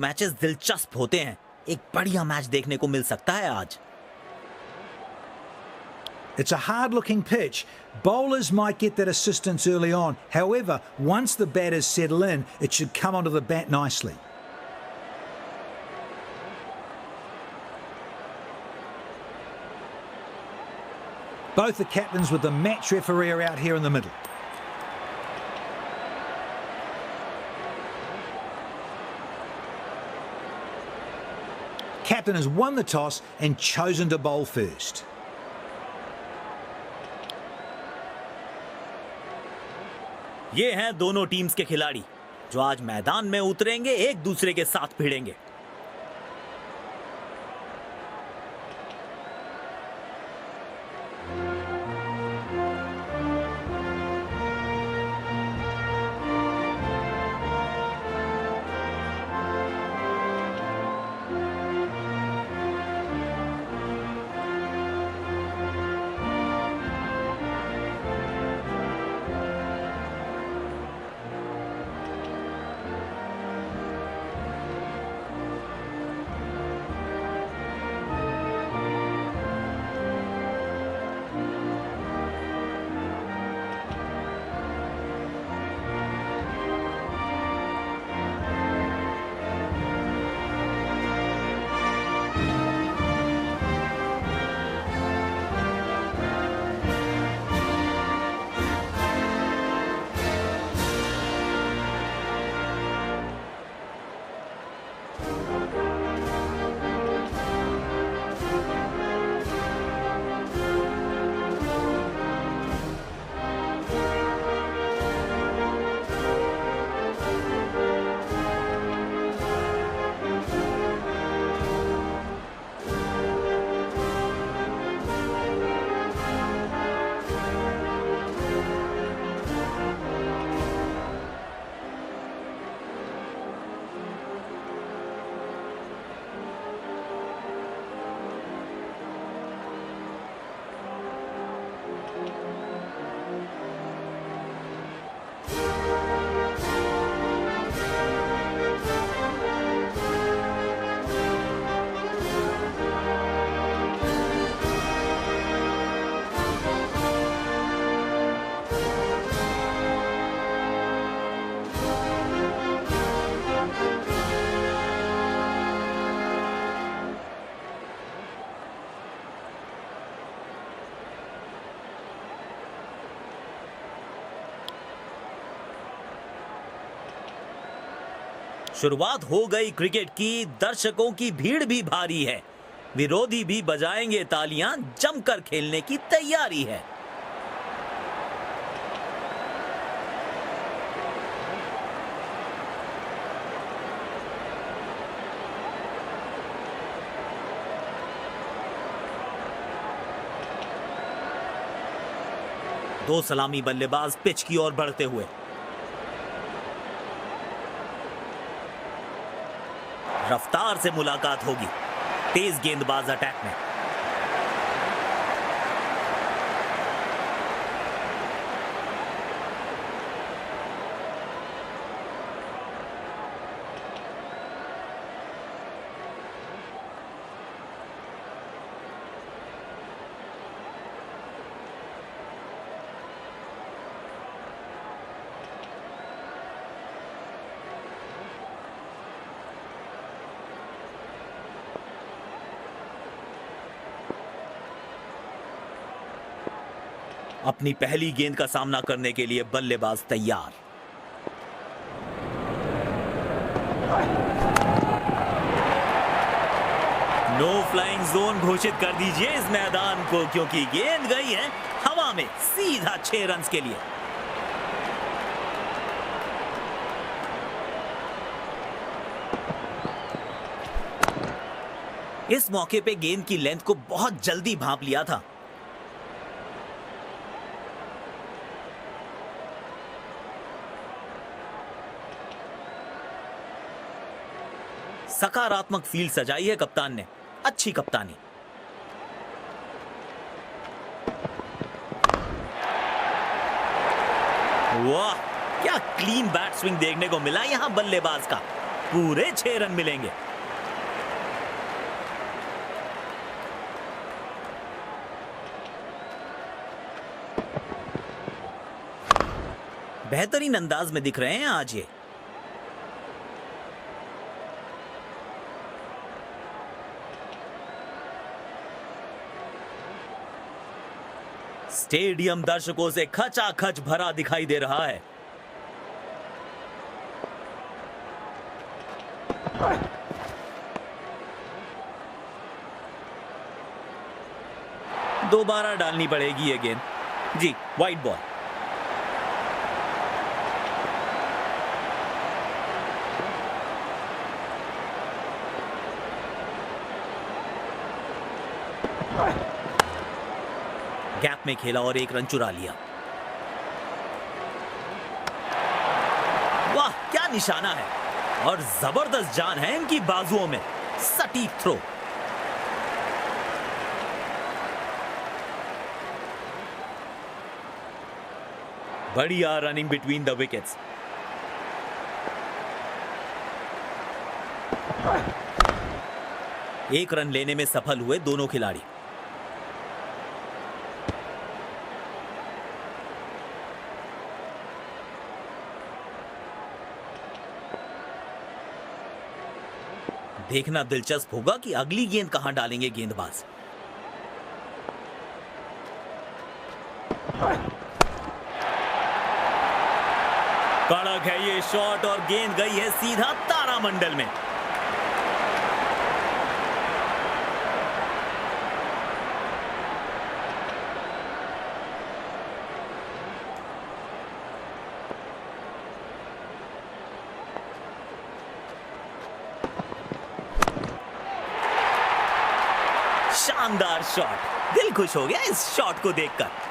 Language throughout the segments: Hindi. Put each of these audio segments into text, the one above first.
मैचेस दिलचस्प होते हैं। एक बढ़िया मैच देखने को मिल सकता है आज। It's a hard-looking pitch. Bowlers might get that assistance early on. However, once the batters settle in, it should come onto the bat nicely. Both the captains with the match referee are out here in the middle. Captain has won the toss and chosen to bowl first. ये हैं दोनों टीम्स के खिलाड़ी जो आज मैदान में उतरेंगे, एक दूसरे के साथ भिड़ेंगे। शुरुआत हो गई क्रिकेट की। दर्शकों की भीड़ भी भारी है। विरोधी भी बजाएंगे तालियां। जमकर खेलने की तैयारी है। दो सलामी बल्लेबाज पिच की ओर बढ़ते हुए। रफ्तार से मुलाकात होगी। तेज गेंदबाज अटैक में। अपनी पहली गेंद का सामना करने के लिए बल्लेबाज तैयार। नो फ्लाइंग जोन घोषित कर दीजिए इस मैदान को, क्योंकि गेंद गई है हवा में सीधा 6 रन के लिए। इस मौके पे गेंद की लेंथ को बहुत जल्दी भांप लिया था। सकारात्मक फील्ड सजाई है कप्तान ने। अच्छी कप्तानी। वाह, क्या क्लीन बैट स्विंग देखने को मिला यहां बल्लेबाज का। पूरे 6 रन मिलेंगे। बेहतरीन अंदाज में दिख रहे हैं आज ये। स्टेडियम दर्शकों से खचाखच भरा दिखाई दे रहा है। दोबारा डालनी पड़ेगी ये गेंद। जी, वाइड बॉल। गैप में खेला और 1 रन चुरा लिया। वाह, क्या निशाना है और जबरदस्त जान है इनकी बाजुओं में। सटीक थ्रो। बढ़िया रनिंग बिटवीन द विकेट्स। एक रन लेने में सफल हुए दोनों खिलाड़ी। देखना दिलचस्प होगा कि अगली गेंद कहां डालेंगे गेंदबाज। कड़क है ये शॉट और गेंद गई है सीधा तारामंडल में। शानदार शॉट। दिल खुश हो गया इस शॉट को देखकर।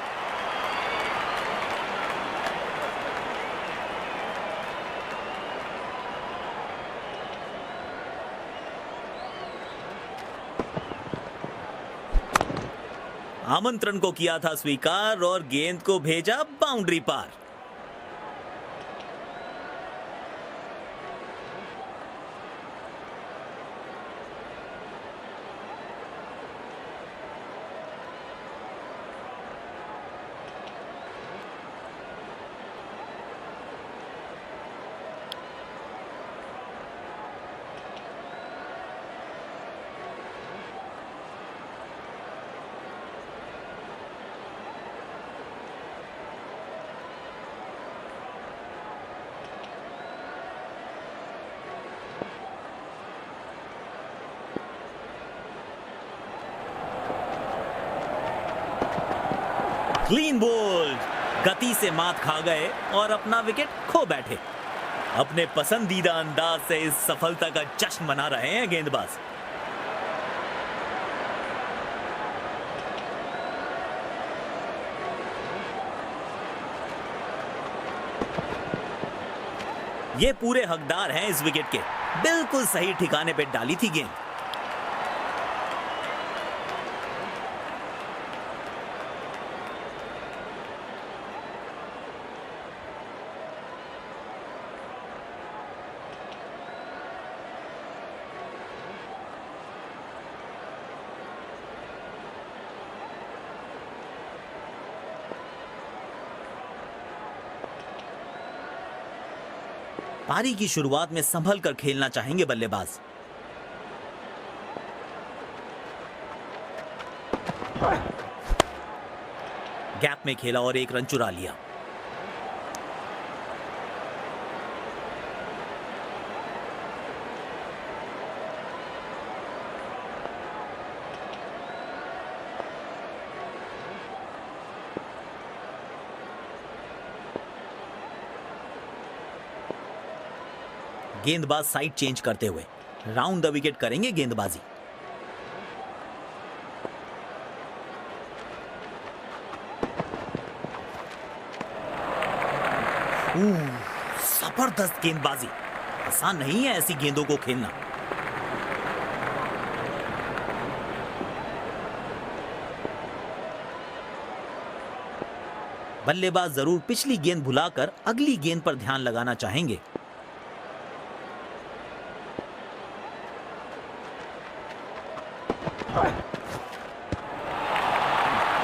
आमंत्रण को किया था स्वीकार और गेंद को भेजा बाउंड्री पार। Clean bowled. गति से मात खा गए और अपना विकेट खो बैठे। अपने पसंदीदा अंदाज से इस सफलता का जश्न मना रहे हैं गेंदबाज। ये पूरे हकदार हैं इस विकेट के। बिल्कुल सही ठिकाने पे डाली थी गेंद। पारी की शुरुआत में संभल कर खेलना चाहेंगे बल्लेबाज। गैप में खेला और 1 रन चुरा लिया। गेंदबाज साइड चेंज करते हुए राउंड द विकेट करेंगे गेंदबाजी। जबरदस्त गेंदबाजी। आसान नहीं है ऐसी गेंदों को खेलना। बल्लेबाज जरूर पिछली गेंद भुलाकर अगली गेंद पर ध्यान लगाना चाहेंगे।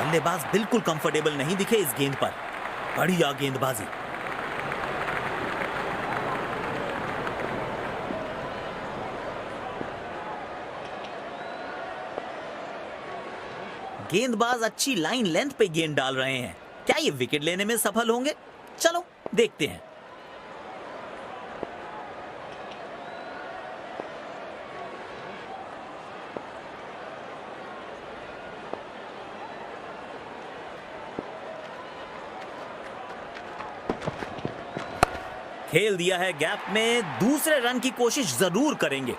बल्लेबाज बिल्कुल कंफर्टेबल नहीं दिखे इस गेंद पर। बढ़िया गेंदबाजी। गेंदबाज अच्छी लाइन लेंथ पे गेंद डाल रहे हैं। क्या ये विकेट लेने में सफल होंगे? चलो देखते हैं। खेल दिया है गैप में, दूसरे रन की कोशिश जरूर करेंगे।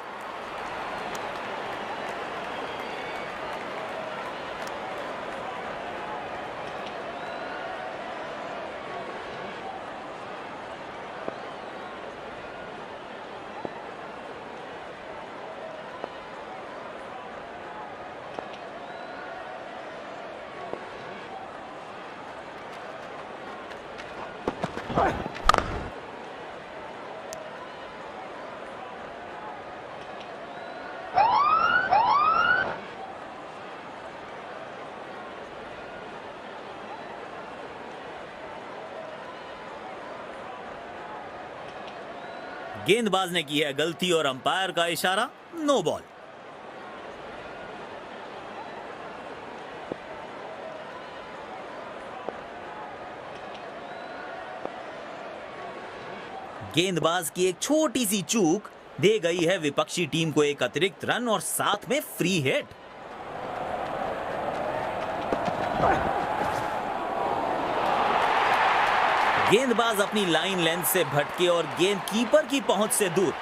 गेंदबाज ने की है गलती और अंपायर का इशारा, नो बॉल। गेंदबाज की एक छोटी सी चूक दे गई है विपक्षी टीम को एक अतिरिक्त रन और साथ में फ्री हिट। गेंदबाज अपनी लाइन लेंथ से भटके और गेंद कीपर की पहुंच से दूर।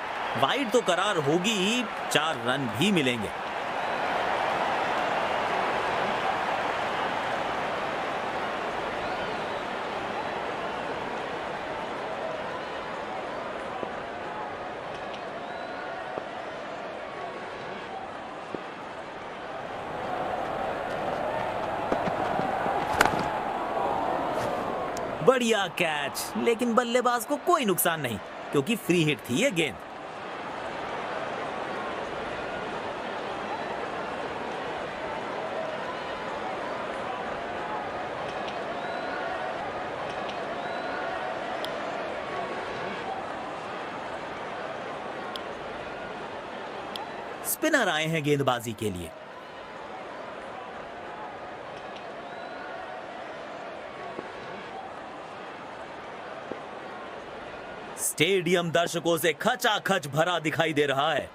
वाइड तो करार होगी ही, 4 रन भी मिलेंगे। बढ़िया कैच, लेकिन बल्लेबाज को कोई नुकसान नहीं क्योंकि फ्री हिट थी ये गेंद। स्पिनर आए हैं गेंदबाजी के लिए। स्टेडियम दर्शकों से खचाखच भरा दिखाई दे रहा है।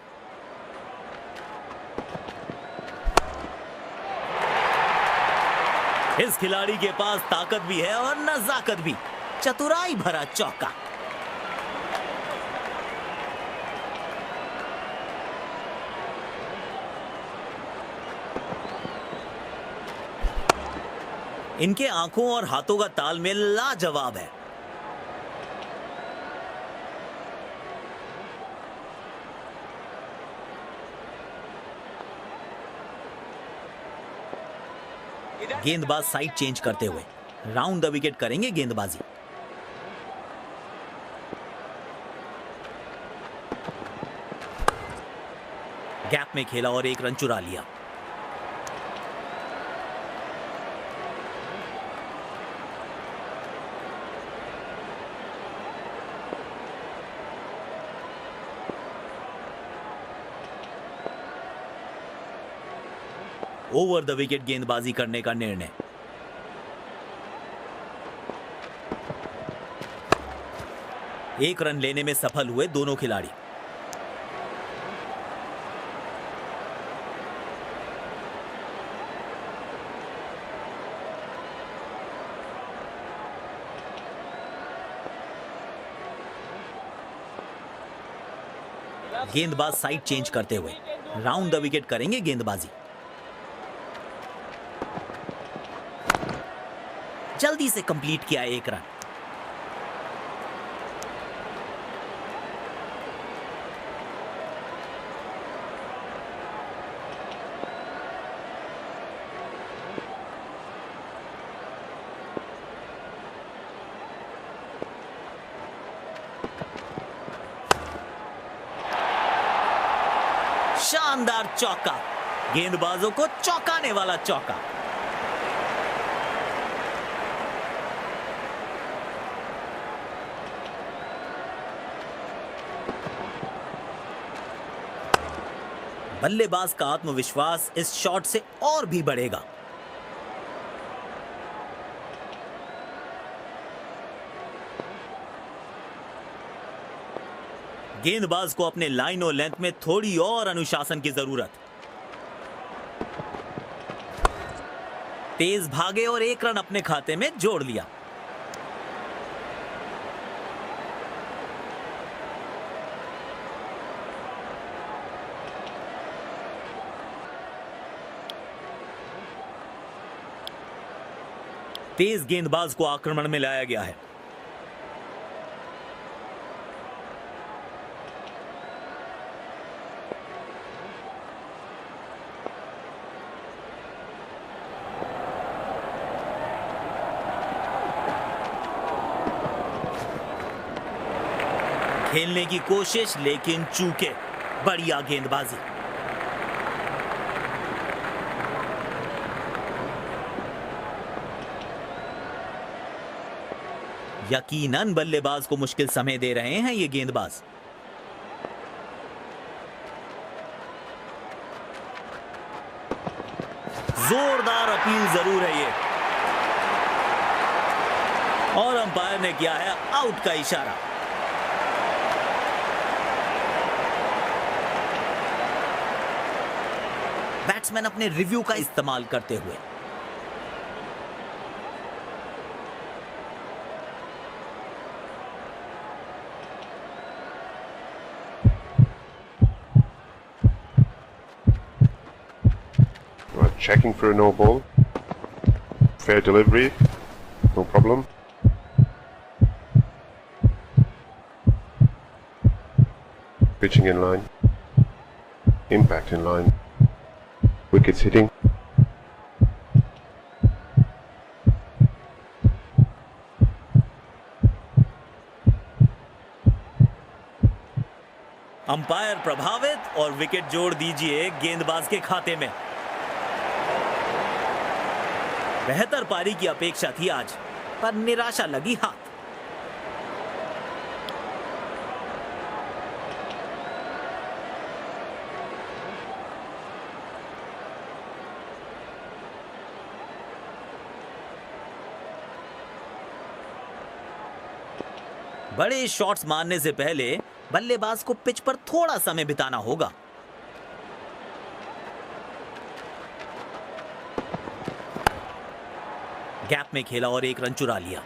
इस खिलाड़ी के पास ताकत भी है और नजाकत भी। चतुराई भरा चौका। इनके आंखों और हाथों का तालमेल लाजवाब है। गेंदबाज साइड चेंज करते हुए राउंड द विकेट करेंगे गेंदबाजी। गैप में खेला और 1 रन चुरा लिया। ओवर द विकेट गेंदबाजी करने का निर्णय। एक रन लेने में सफल हुए दोनों खिलाड़ी। गेंदबाज साइड चेंज करते हुए राउंड द विकेट करेंगे गेंदबाजी। जल्दी से कंप्लीट किया 1 रन। शानदार चौका। गेंदबाजों को चौंकाने वाला चौका। बल्लेबाज का आत्मविश्वास इस शॉट से और भी बढ़ेगा। गेंदबाज को अपने लाइन और लेंथ में थोड़ी और अनुशासन की जरूरत। तेज भागे और एक रन अपने खाते में जोड़ लिया। तेज गेंदबाज को आक्रमण में लाया गया है। खेलने की कोशिश लेकिन चूके। बढ़िया गेंदबाजी। यकीनन बल्लेबाज को मुश्किल समय दे रहे हैं ये गेंदबाज। जोरदार अपील जरूर है ये, और अंपायर ने किया है आउट का इशारा। बैट्समैन अपने रिव्यू का इस्तेमाल करते हुए checking for a no ball. Fair delivery, no problem. Pitching in line. Impact in line. Wickets hitting. Umpire प्रभावित और विकेट जोड़ दीजिए गेंदबाज के खाते में। बेहतर पारी की अपेक्षा थी आज, पर निराशा लगी हाथ। बड़े शॉट्स मारने से पहले बल्लेबाज को पिच पर थोड़ा समय बिताना होगा। गैप में खेला और एक रन चुरा लिया।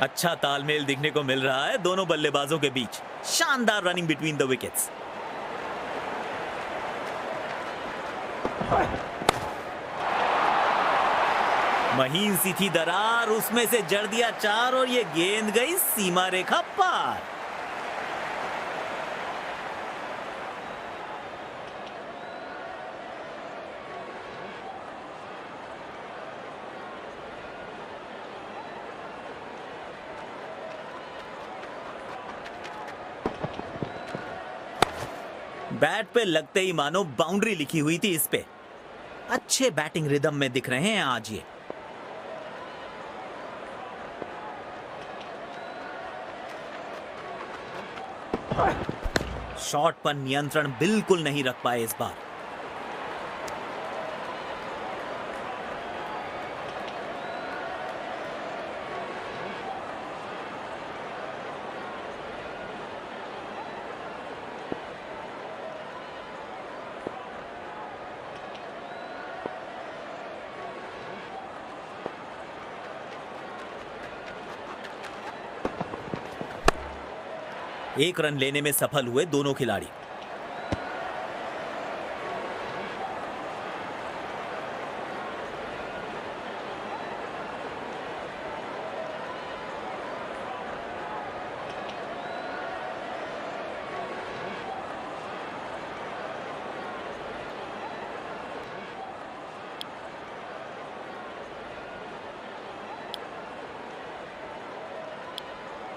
अच्छा तालमेल दिखने को मिल रहा है दोनों बल्लेबाजों के बीच। शानदार रनिंग बिटवीन द विकेट्स। महीन सी थी दरार, उसमें से जड़ दिया चार और ये गेंद गई सीमा रेखा पार। बैट पे लगते ही मानो बाउंड्री लिखी हुई थी इस पे। अच्छे बैटिंग रिदम में दिख रहे हैं आज ये। शॉट पर नियंत्रण बिल्कुल नहीं रख पाए इस बार। एक रन लेने में सफल हुए दोनों खिलाड़ी।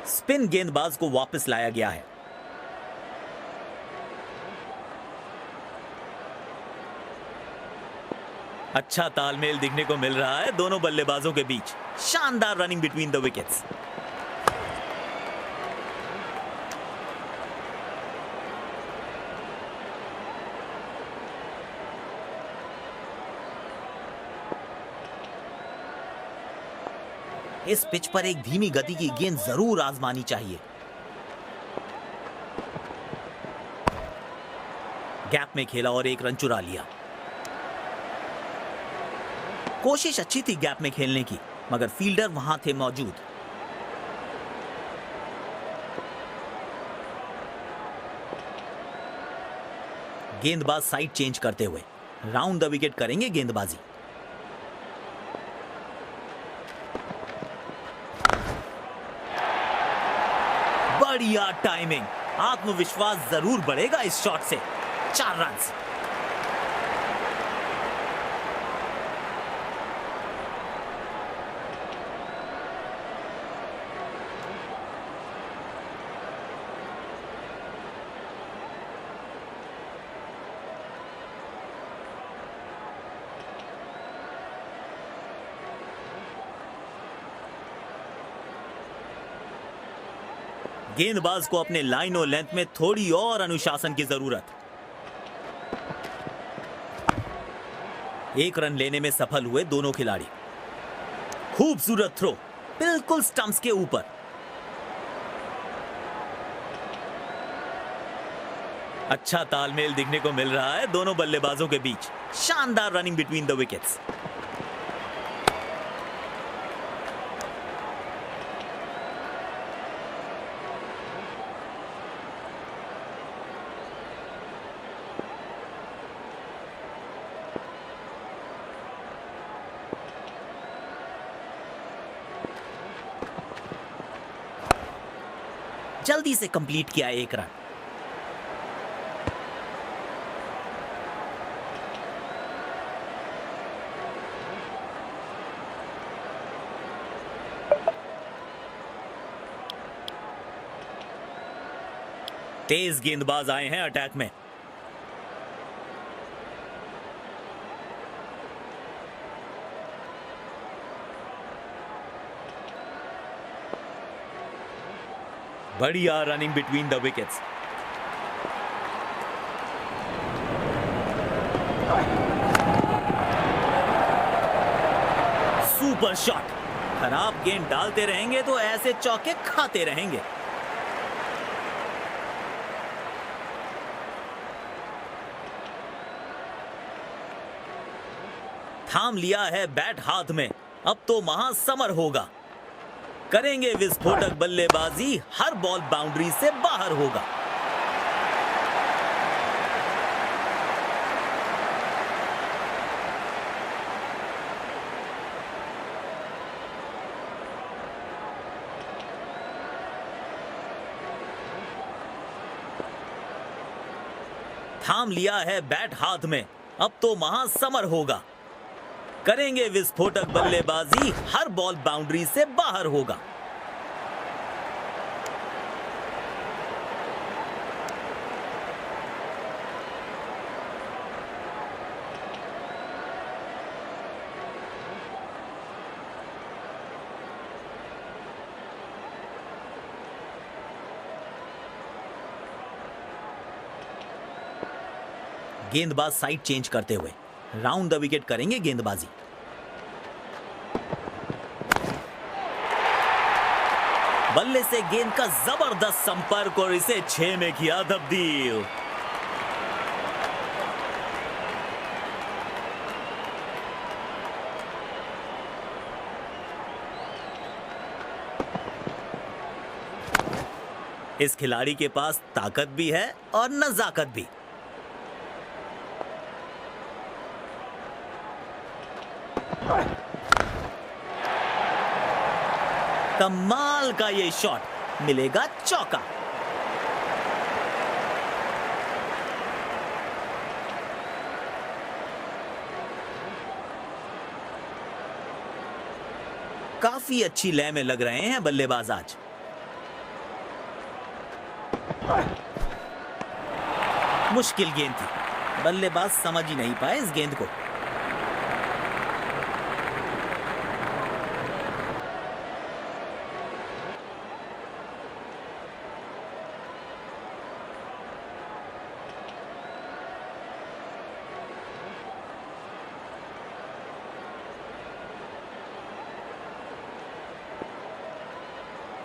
स्पिन गेंदबाज को वापस लाया गया है। अच्छा तालमेल दिखने को मिल रहा है दोनों बल्लेबाजों के बीच। शानदार रनिंग बिटवीन द विकेट्स। इस पिच पर एक धीमी गति की गेंद जरूर आजमानी चाहिए। गैप में खेला और एक रन चुरा लिया। कोशिश अच्छी थी गैप में खेलने की, मगर फील्डर वहां थे मौजूद। गेंदबाज साइड चेंज करते हुए राउंड द विकेट करेंगे गेंदबाजी। बढ़िया टाइमिंग। आत्मविश्वास जरूर बढ़ेगा इस शॉट से। 4 रन। गेंदबाज को अपने लाइन और लेंथ में थोड़ी और अनुशासन की जरूरत। एक रन लेने में सफल हुए दोनों खिलाड़ी। खूबसूरत थ्रो, बिल्कुल स्टंप्स के ऊपर। अच्छा तालमेल दिखने को मिल रहा है दोनों बल्लेबाजों के बीच। शानदार रनिंग बिटवीन द विकेट्स। जल्दी से कंप्लीट किया एक रन। तेज गेंदबाज आए हैं अटैक में। बढ़िया running between the wickets. Super shot. खराब गेंद डालते रहेंगे तो ऐसे चौके खाते रहेंगे। थाम लिया है बैट हाथ में। अब तो महासमर होगा। करेंगे विस्फोटक बल्लेबाजी। हर बॉल बाउंड्री से बाहर होगा। थाम लिया है बैट हाथ में। अब तो महासमर होगा। करेंगे विस्फोटक बल्लेबाजी। हर बॉल बाउंड्री से बाहर होगा। गेंदबाज साइड चेंज करते हुए राउंड द विकेट करेंगे गेंदबाजी। बल्ले से गेंद का जबरदस्त संपर्क और इसे 6 में किया तब्दील। इस खिलाड़ी के पास ताकत भी है और नजाकत भी। कमाल का ये शॉट। मिलेगा चौका। काफी अच्छी लय में लग रहे हैं बल्लेबाज आज। मुश्किल गेंद थी, बल्लेबाज समझ ही नहीं पाए इस गेंद को।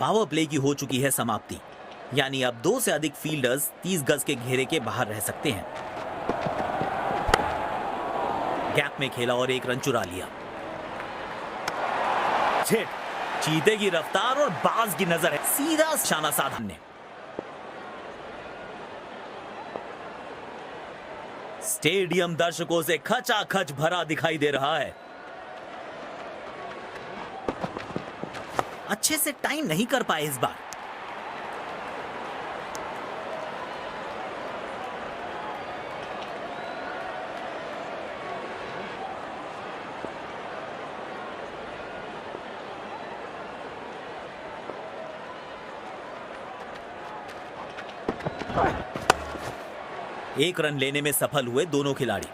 पावर प्ले की हो चुकी है समाप्ति, यानी अब 2 से अधिक फील्डर्स 30 गज के घेरे के बाहर रह सकते हैं। गैप में खेला और 1 रन चुरा लिया। हिट, चीते की रफ्तार और बाज की नजर है, सीधा शाना साधन ने। स्टेडियम दर्शकों से खचाखच भरा दिखाई दे रहा है। अच्छे से टाइम नहीं कर पाए इस बार। एक रन लेने में सफल हुए दोनों खिलाड़ी।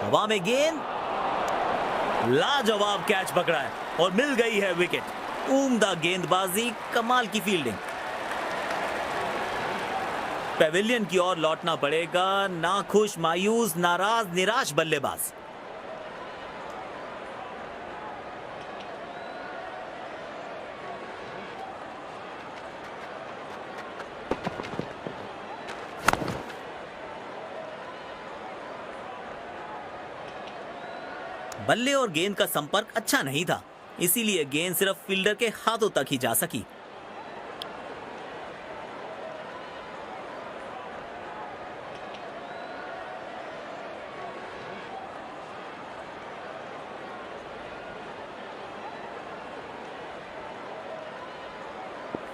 हवा में गेंद, लाजवाब कैच पकड़ा है और मिल गई है विकेट। उम्दा गेंदबाजी, कमाल की फील्डिंग। पेविलियन की ओर लौटना पड़ेगा। नाखुश, मायूस, नाराज, निराश बल्लेबाज। बल्ले और गेंद का संपर्क अच्छा नहीं था, इसीलिए गेंद सिर्फ फील्डर के हाथों तक ही जा सकी।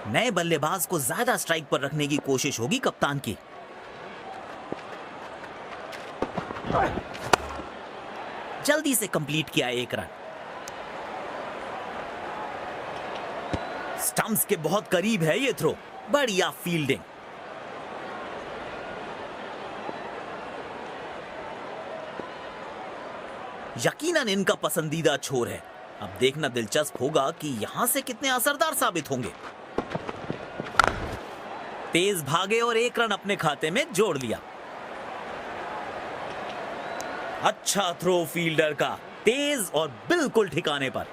नए बल्लेबाज को ज्यादा स्ट्राइक पर रखने की कोशिश होगी कप्तान की। जल्दी से कंप्लीट किया 1 रन। स्टंप्स के बहुत करीब है ये थ्रो। बढ़िया फील्डिंग। यकीनन इनका पसंदीदा छोर है। अब देखना दिलचस्प होगा कि यहां से कितने असरदार साबित होंगे। तेज भागे और 1 रन अपने खाते में जोड़ लिया। अच्छा थ्रो फील्डर का, तेज और बिल्कुल ठिकाने पर।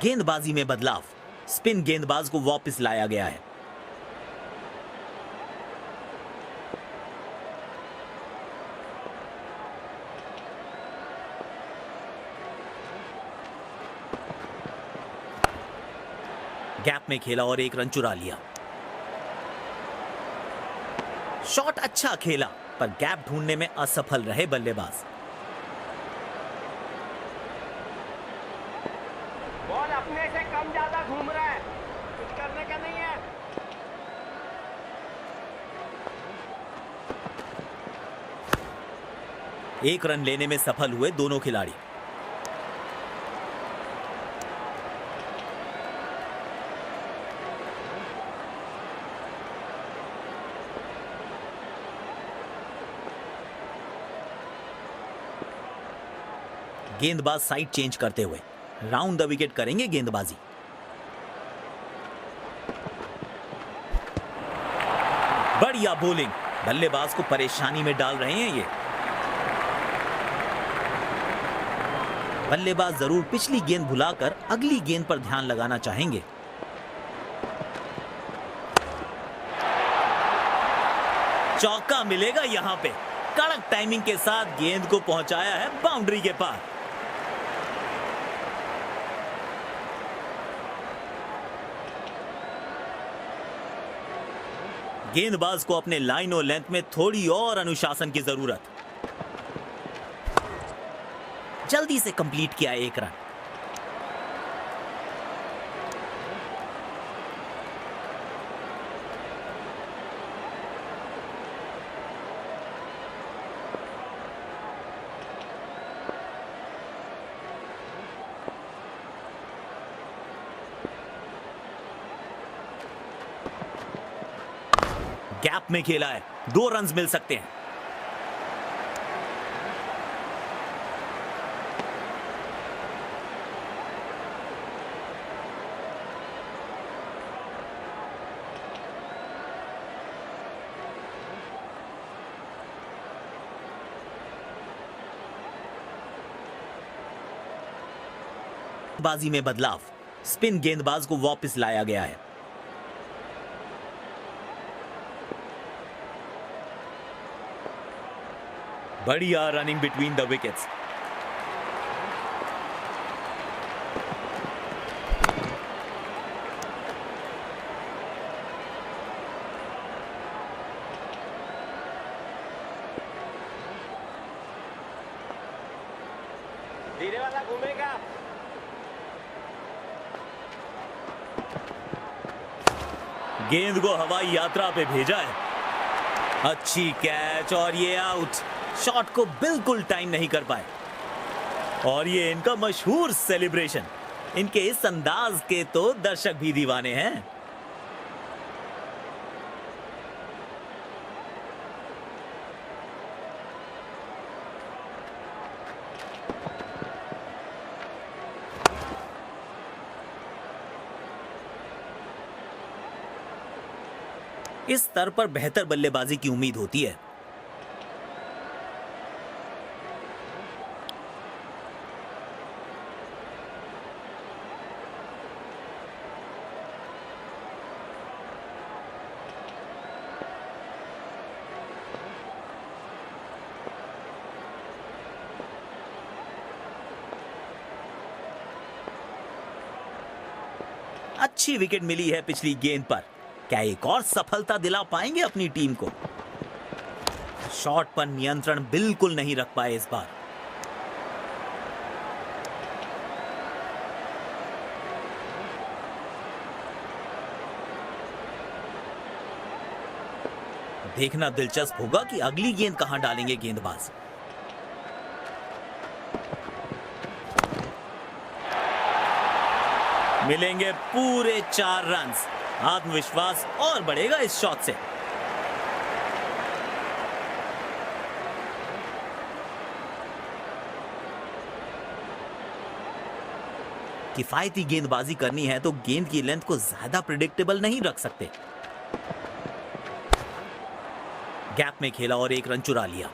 गेंदबाजी में बदलाव, स्पिन गेंदबाज को वापस लाया गया है। गैप में खेला और 1 रन चुरा लिया। शॉट अच्छा खेला पर गैप ढूंढने में असफल रहे बल्लेबाज। बॉल अपने से कम ज्यादा घूम रहा है, कुछ करने का नहीं है। एक रन लेने में सफल हुए दोनों खिलाड़ी। गेंदबाज साइड चेंज करते हुए राउंड द विकेट करेंगे गेंदबाजी। बढ़िया बॉलिंग, बल्लेबाज को परेशानी में डाल रहे हैं ये। बल्लेबाज जरूर पिछली गेंद भुलाकर अगली गेंद पर ध्यान लगाना चाहेंगे। चौका मिलेगा यहां पे। कड़क टाइमिंग के साथ गेंद को पहुंचाया है बाउंड्री के पार। गेंदबाज को अपने लाइन और लेंथ में थोड़ी और अनुशासन की जरूरत। जल्दी से कंप्लीट किया एक रन। गैप में खेला है, 2 रन्स मिल सकते हैं। बाजी में बदलाव, स्पिन गेंदबाज को वापस लाया गया है। बढ़िया रनिंग बिटवीन द विकेट्स। धीरे वाला घूमेगा। गेंद को हवाई यात्रा पे भेजा है। अच्छी कैच और ये आउट। शॉट को बिल्कुल टाइम नहीं कर पाए। और ये इनका मशहूर सेलिब्रेशन। इनके इस अंदाज के तो दर्शक भी दीवाने हैं। इस स्तर पर बेहतर बल्लेबाजी की उम्मीद होती है। अच्छी विकेट मिली है पिछली गेंद पर। क्या एक और सफलता दिला पाएंगे अपनी टीम को? शॉट पर नियंत्रण बिल्कुल नहीं रख पाए इस बार। देखना दिलचस्प होगा कि अगली गेंद कहां डालेंगे गेंदबाज। मिलेंगे पूरे 4 रन्स। आत्मविश्वास और बढ़ेगा इस शॉट से। किफायती गेंदबाजी करनी है तो गेंद की लेंथ को ज्यादा प्रिडिक्टेबल नहीं रख सकते। गैप में खेला और 1 रन चुरा लिया।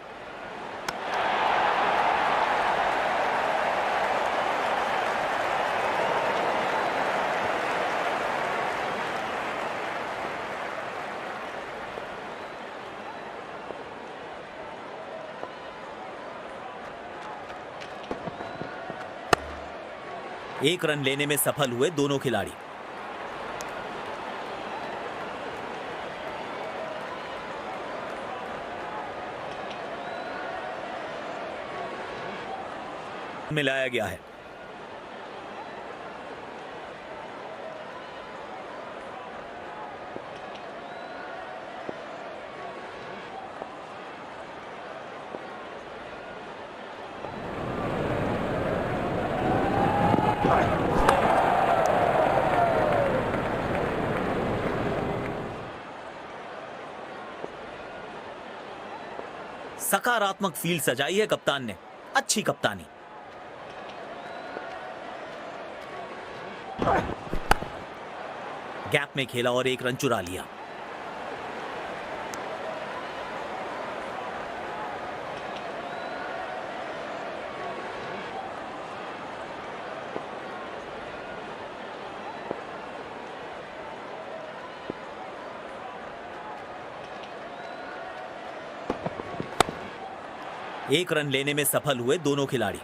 एक रन लेने में सफल हुए दोनों खिलाड़ी। मिलाया गया है। सकारात्मक फील्ड सजाई है कप्तान ने। अच्छी कप्तानी। गैप में खेला और 1 रन चुरा लिया। एक रन लेने में सफल हुए दोनों खिलाड़ी।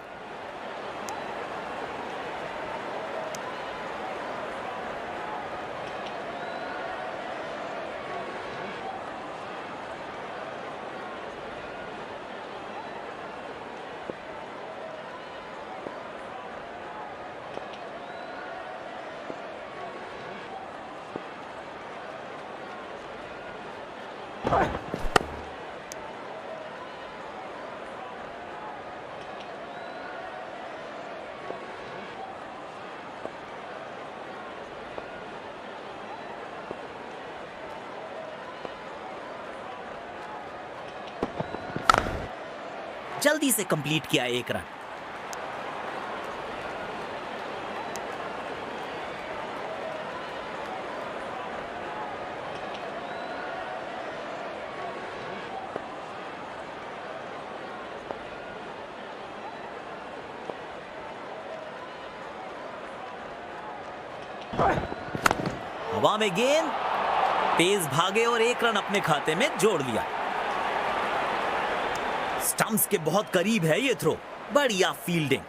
जल्दी से कंप्लीट किया एक रन। हवा में गेंद, तेज भागे और एक रन अपने खाते में जोड़ लिया। स्टंप्स के बहुत करीब है ये थ्रो, बढ़िया फील्डिंग।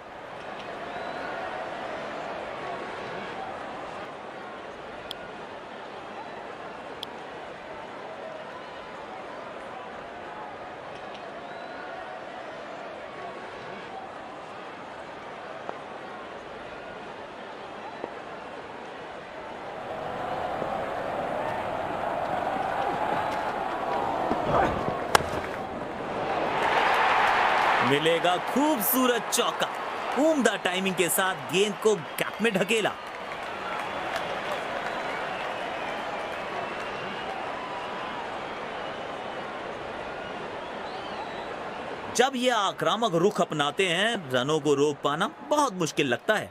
मिलेगा खूबसूरत चौका। उम्दा टाइमिंग के साथ गेंद को गैप में ढकेला। जब ये आक्रामक रुख अपनाते हैं, रनों को रोक पाना बहुत मुश्किल लगता है।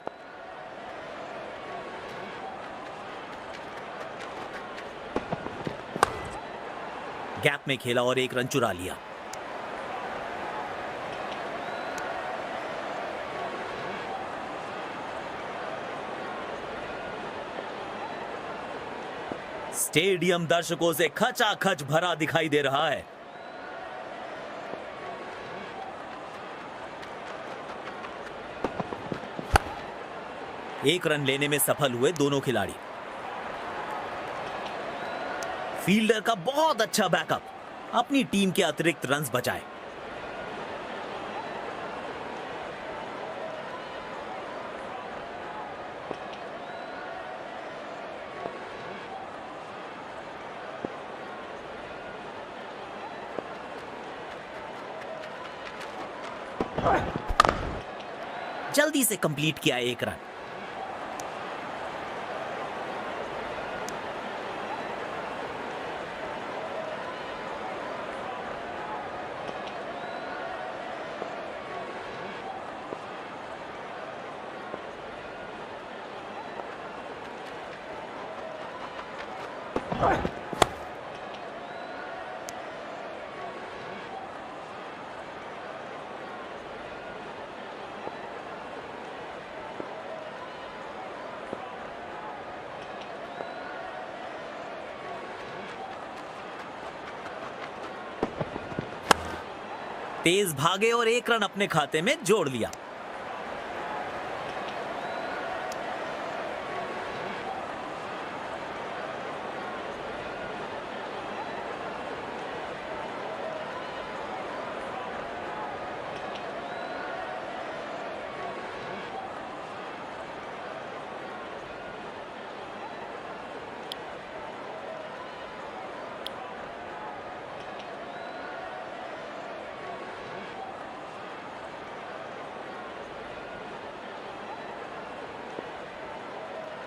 गैप में खेला और एक रन चुरा लिया। स्टेडियम दर्शकों से खचाखच भरा दिखाई दे रहा है। एक रन लेने में सफल हुए दोनों खिलाड़ी। फील्डर का बहुत अच्छा बैकअप, अपनी टीम के अतिरिक्त रन्स बचाए। जल्दी से कंप्लीट किया एक रन। तेज भागे और एक रन अपने खाते में जोड़ लिया।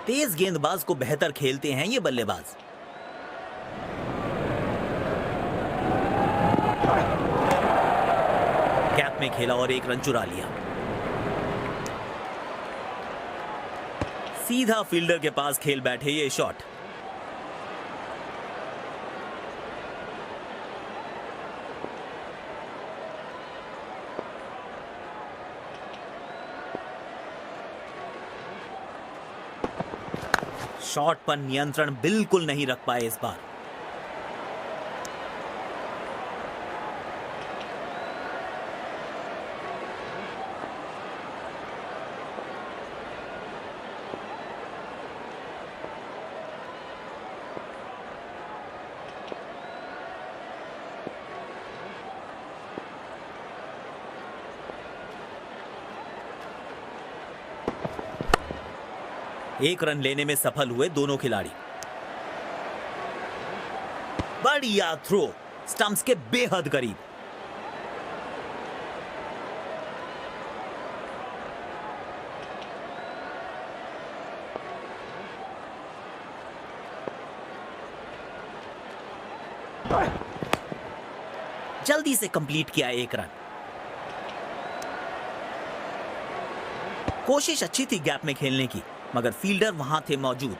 तेज गेंदबाज को बेहतर खेलते हैं ये बल्लेबाज। गैप में खेला और एक रन चुरा लिया। सीधा फील्डर के पास खेल बैठे ये शॉट। शॉट पर नियंत्रण बिल्कुल नहीं रख पाए इस बार। एक रन लेने में सफल हुए दोनों खिलाड़ी। बढ़िया थ्रो, स्टंप्स के बेहद करीब। जल्दी से कंप्लीट किया एक रन। कोशिश अच्छी थी गैप में खेलने की, मगर फील्डर वहां थे मौजूद।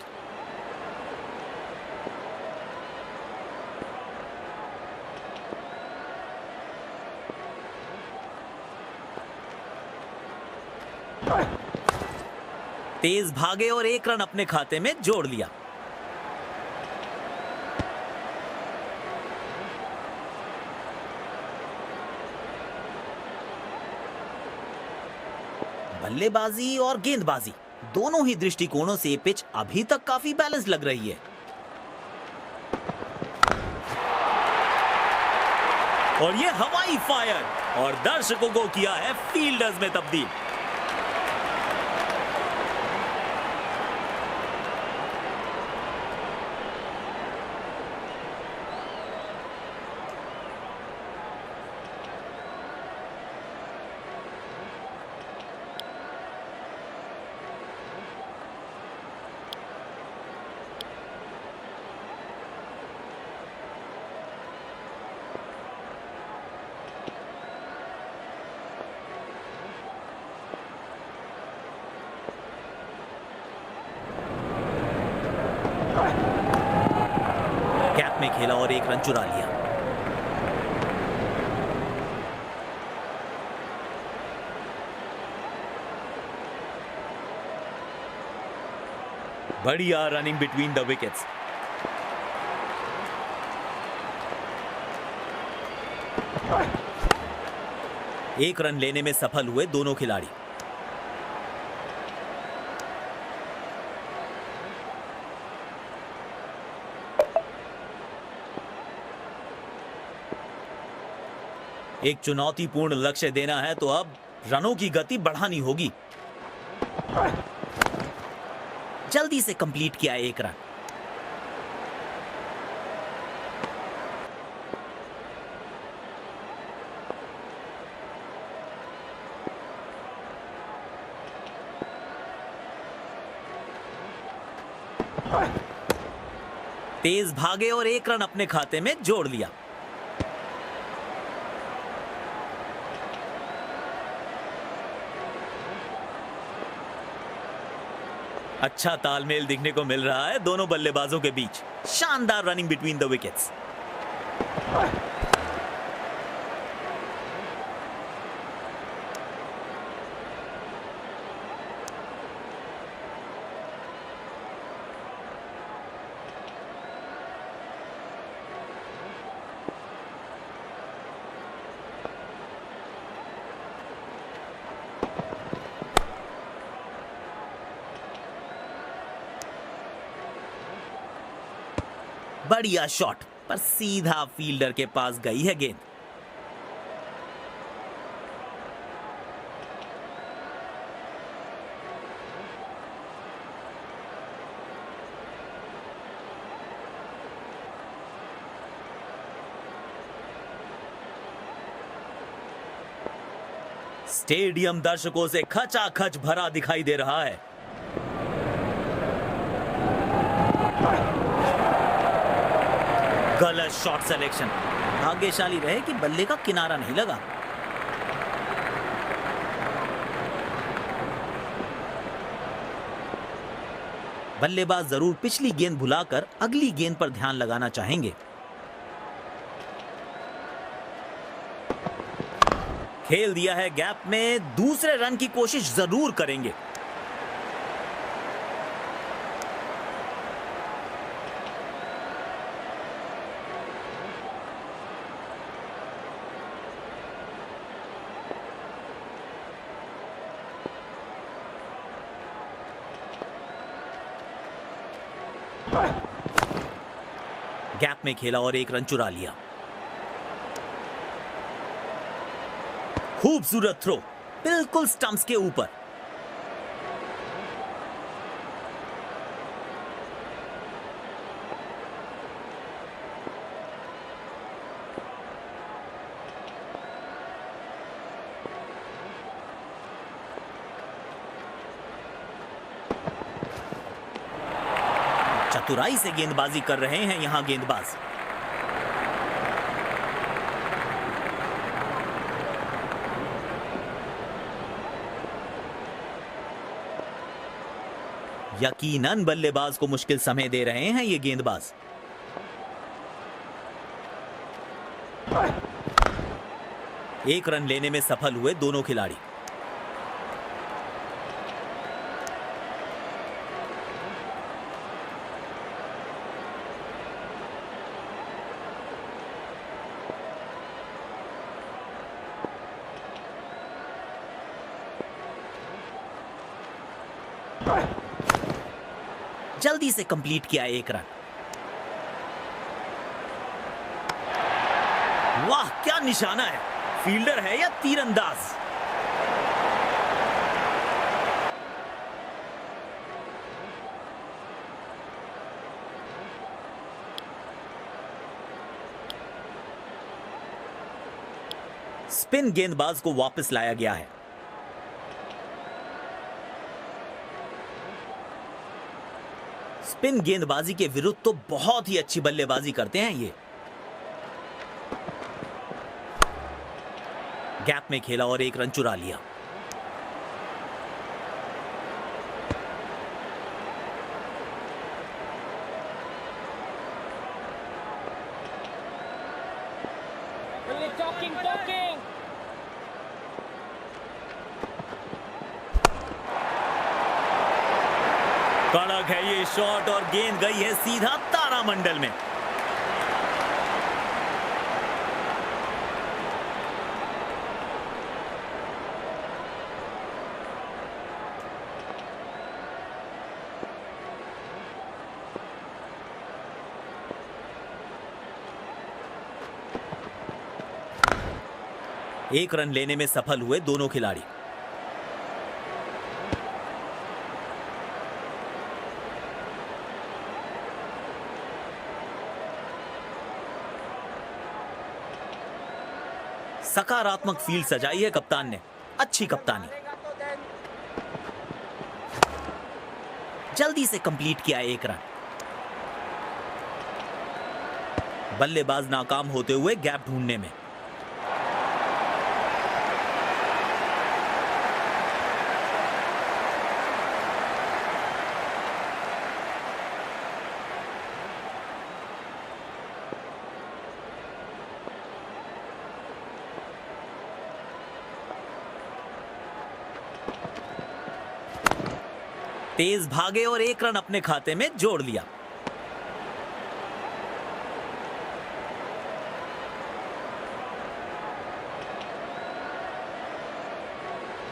तेज भागे और एक रन अपने खाते में जोड़ लिया। बल्लेबाजी और गेंदबाजी दोनों ही दृष्टिकोणों से पिच अभी तक काफी बैलेंस लग रही है। और ये हवाई फायर, और दर्शकों को किया है फील्डर्स में तब्दील। गैप में खेला और एक रन चुरा लिया। बढ़िया रनिंग बिटवीन द विकेट्स। एक रन लेने में सफल हुए दोनों खिलाड़ी। एक चुनौतीपूर्ण लक्ष्य देना है तो अब रनों की गति बढ़ानी होगी। जल्दी से कंप्लीट किया एक रन। तेज भागे और एक रन अपने खाते में जोड़ लिया। अच्छा तालमेल दिखने को मिल रहा है दोनों बल्लेबाजों के बीच। शानदार रनिंग बिटवीन द विकेट्स। बढ़िया शॉट, पर सीधा फील्डर के पास गई है गेंद। स्टेडियम दर्शकों से खचाखच भरा दिखाई दे रहा है। गलत शॉट सिलेक्शन। भाग्यशाली रहे कि बल्ले का किनारा नहीं लगा। बल्लेबाज जरूर पिछली गेंद भुलाकर अगली गेंद पर ध्यान लगाना चाहेंगे। खेल दिया है गैप में, दूसरे रन की कोशिश जरूर करेंगे। गैप में खेला और एक रन चुरा लिया। खूबसूरत थ्रो, बिल्कुल स्टंप्स के ऊपर। चतुराई से गेंदबाजी कर रहे हैं यहां गेंदबाज। यकीनन बल्लेबाज को मुश्किल समय दे रहे हैं ये गेंदबाज। एक रन लेने में सफल हुए दोनों खिलाड़ी। जल्दी से कंप्लीट किया एक रन। वाह क्या निशाना है, फील्डर है या तीरंदाज। स्पिन गेंदबाज को वापस लाया गया है। स्पिन गेंदबाजी के विरुद्ध तो बहुत ही अच्छी बल्लेबाजी करते हैं ये। गैप में खेला और एक रन चुरा लिया। कड़क है ये शॉट और गेंद गई है सीधा तारामंडल में। एक रन लेने में सफल हुए दोनों खिलाड़ी। सकारात्मक फील्ड सजाई है कप्तान ने, अच्छी कप्तानी। जल्दी से कंप्लीट किया एक रन। बल्लेबाज नाकाम होते हुए गैप ढूंढने में। तेज भागे और एक रन अपने खाते में जोड़ लिया।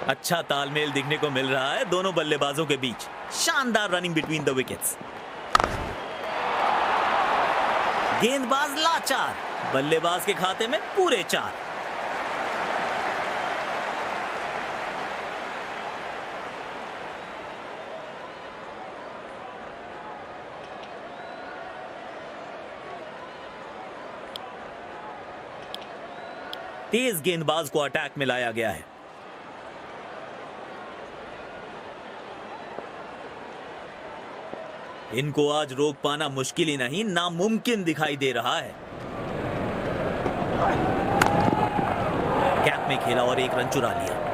अच्छा तालमेल दिखने को मिल रहा है दोनों बल्लेबाजों के बीच। शानदार रनिंग बिटवीन द विकेट्स। गेंदबाज लाचार, बल्लेबाज के खाते में पूरे 4। तेज गेंदबाज को अटैक में लाया गया है। इनको आज रोक पाना मुश्किल ही नहीं, नामुमकिन दिखाई दे रहा है। गैप में खेला और एक रन चुरा लिया।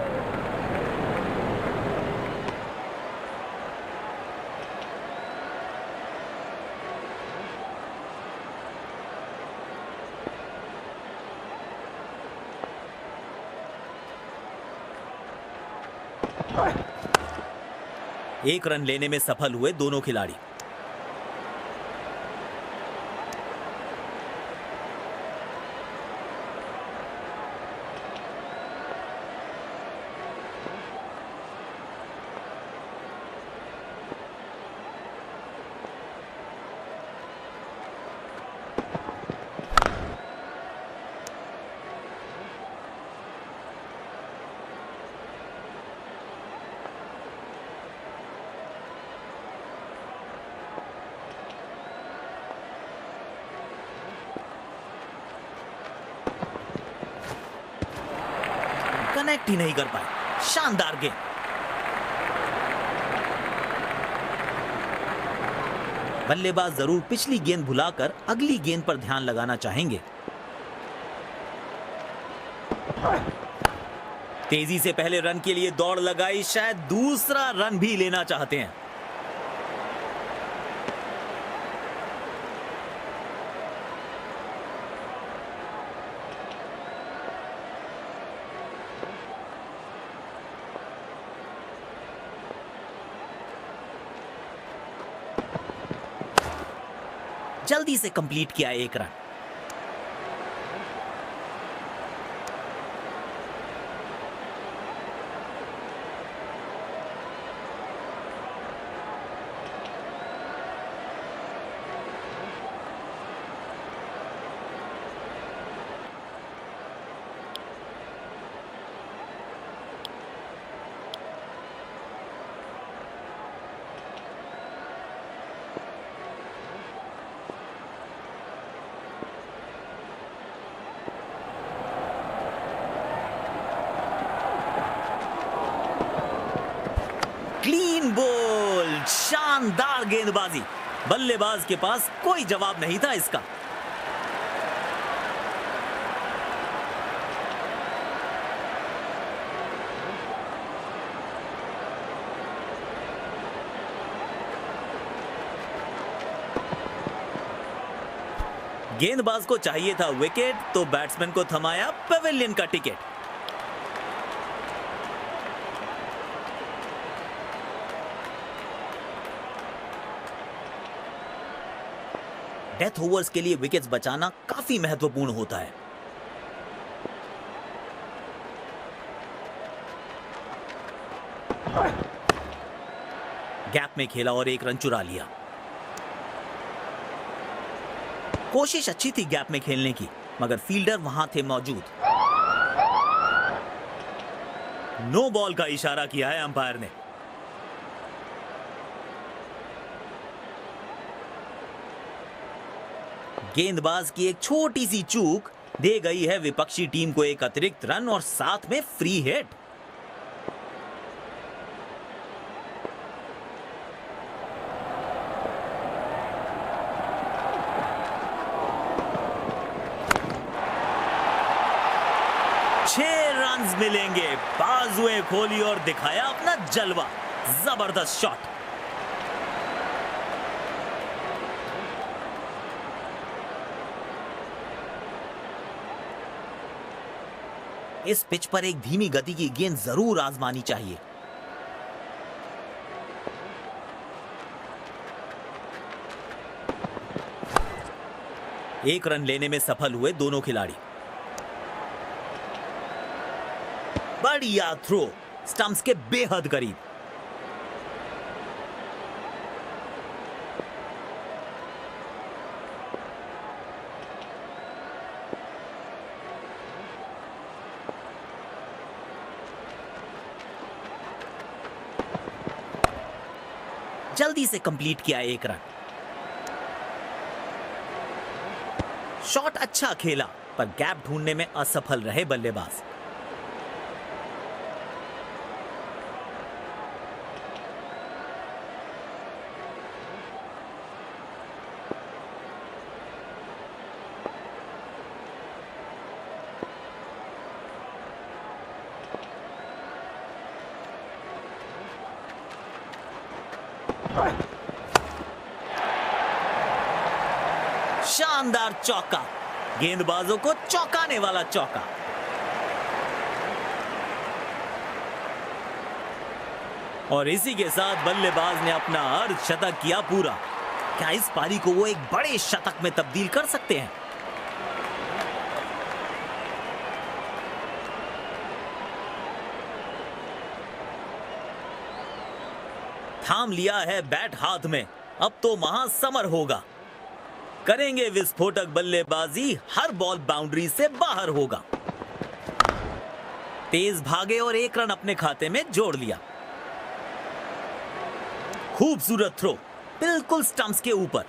एक रन लेने में सफल हुए दोनों खिलाड़ी। कनेक्ट ही नहीं कर पाए। शानदार गेंद। बल्लेबाज जरूर पिछली गेंद भुलाकर अगली गेंद पर ध्यान लगाना चाहेंगे। तेजी से पहले रन के लिए दौड़ लगाई, शायद दूसरा रन भी लेना चाहते हैं। जल्दी से कंप्लीट किया एक रन। क्लीन बोल्ड, शानदार गेंदबाजी। बल्लेबाज के पास कोई जवाब नहीं था इसका। गेंदबाज को चाहिए था विकेट, तो बैट्समैन को थमाया पवेलियन का टिकट। डेथ ओवर्स के लिए विकेट्स बचाना काफी महत्वपूर्ण होता है। गैप में खेला और एक रन चुरा लिया। कोशिश अच्छी थी गैप में खेलने की, मगर फील्डर वहां थे मौजूद। नो बॉल का इशारा किया है अंपायर ने। गेंदबाज की एक छोटी सी चूक दे गई है विपक्षी टीम को एक अतिरिक्त रन और साथ में फ्री हिट। रन्स मिलेंगे। बाजुएं खोली और दिखाया अपना जलवा। जबरदस्त शॉट। इस पिच पर एक धीमी गति की गेंद जरूर आजमानी चाहिए। एक रन लेने में सफल हुए दोनों खिलाड़ी। बढ़िया थ्रो, स्टंप्स के बेहद करीब। जल्दी से कंप्लीट किया एक रन। शॉट अच्छा खेला, पर गैप ढूंढने में असफल रहे बल्लेबाज। शानदार चौका, गेंदबाजों को चौंकाने वाला चौका। और इसी के साथ बल्लेबाज ने अपना अर्धशतक किया पूरा। क्या इस पारी को वो एक बड़े शतक में तब्दील कर सकते हैं? थाम लिया है बैट हाथ में, अब तो महासमर होगा। करेंगे विस्फोटक बल्लेबाजी, हर बॉल बाउंड्री से बाहर होगा। तेज भागे और एक रन अपने खाते में जोड़ लिया। खूबसूरत थ्रो, बिल्कुल स्टंप्स के ऊपर।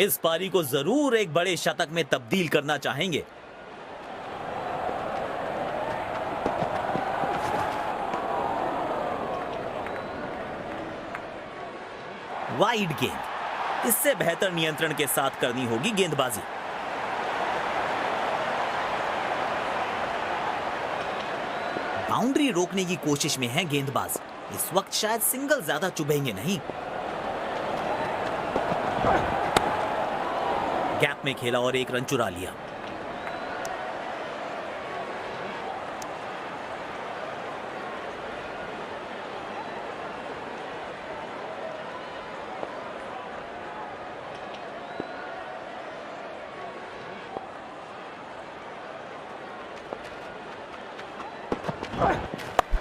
इस पारी को जरूर एक बड़े शतक में तब्दील करना चाहेंगे। वाइड गेंद, इससे बेहतर नियंत्रण के साथ करनी होगी गेंदबाजी। बाउंड्री रोकने की कोशिश में है गेंदबाज। इस वक्त शायद सिंगल ज्यादा चुभेंगे नहीं। गैप में खेला और एक रन चुरा लिया।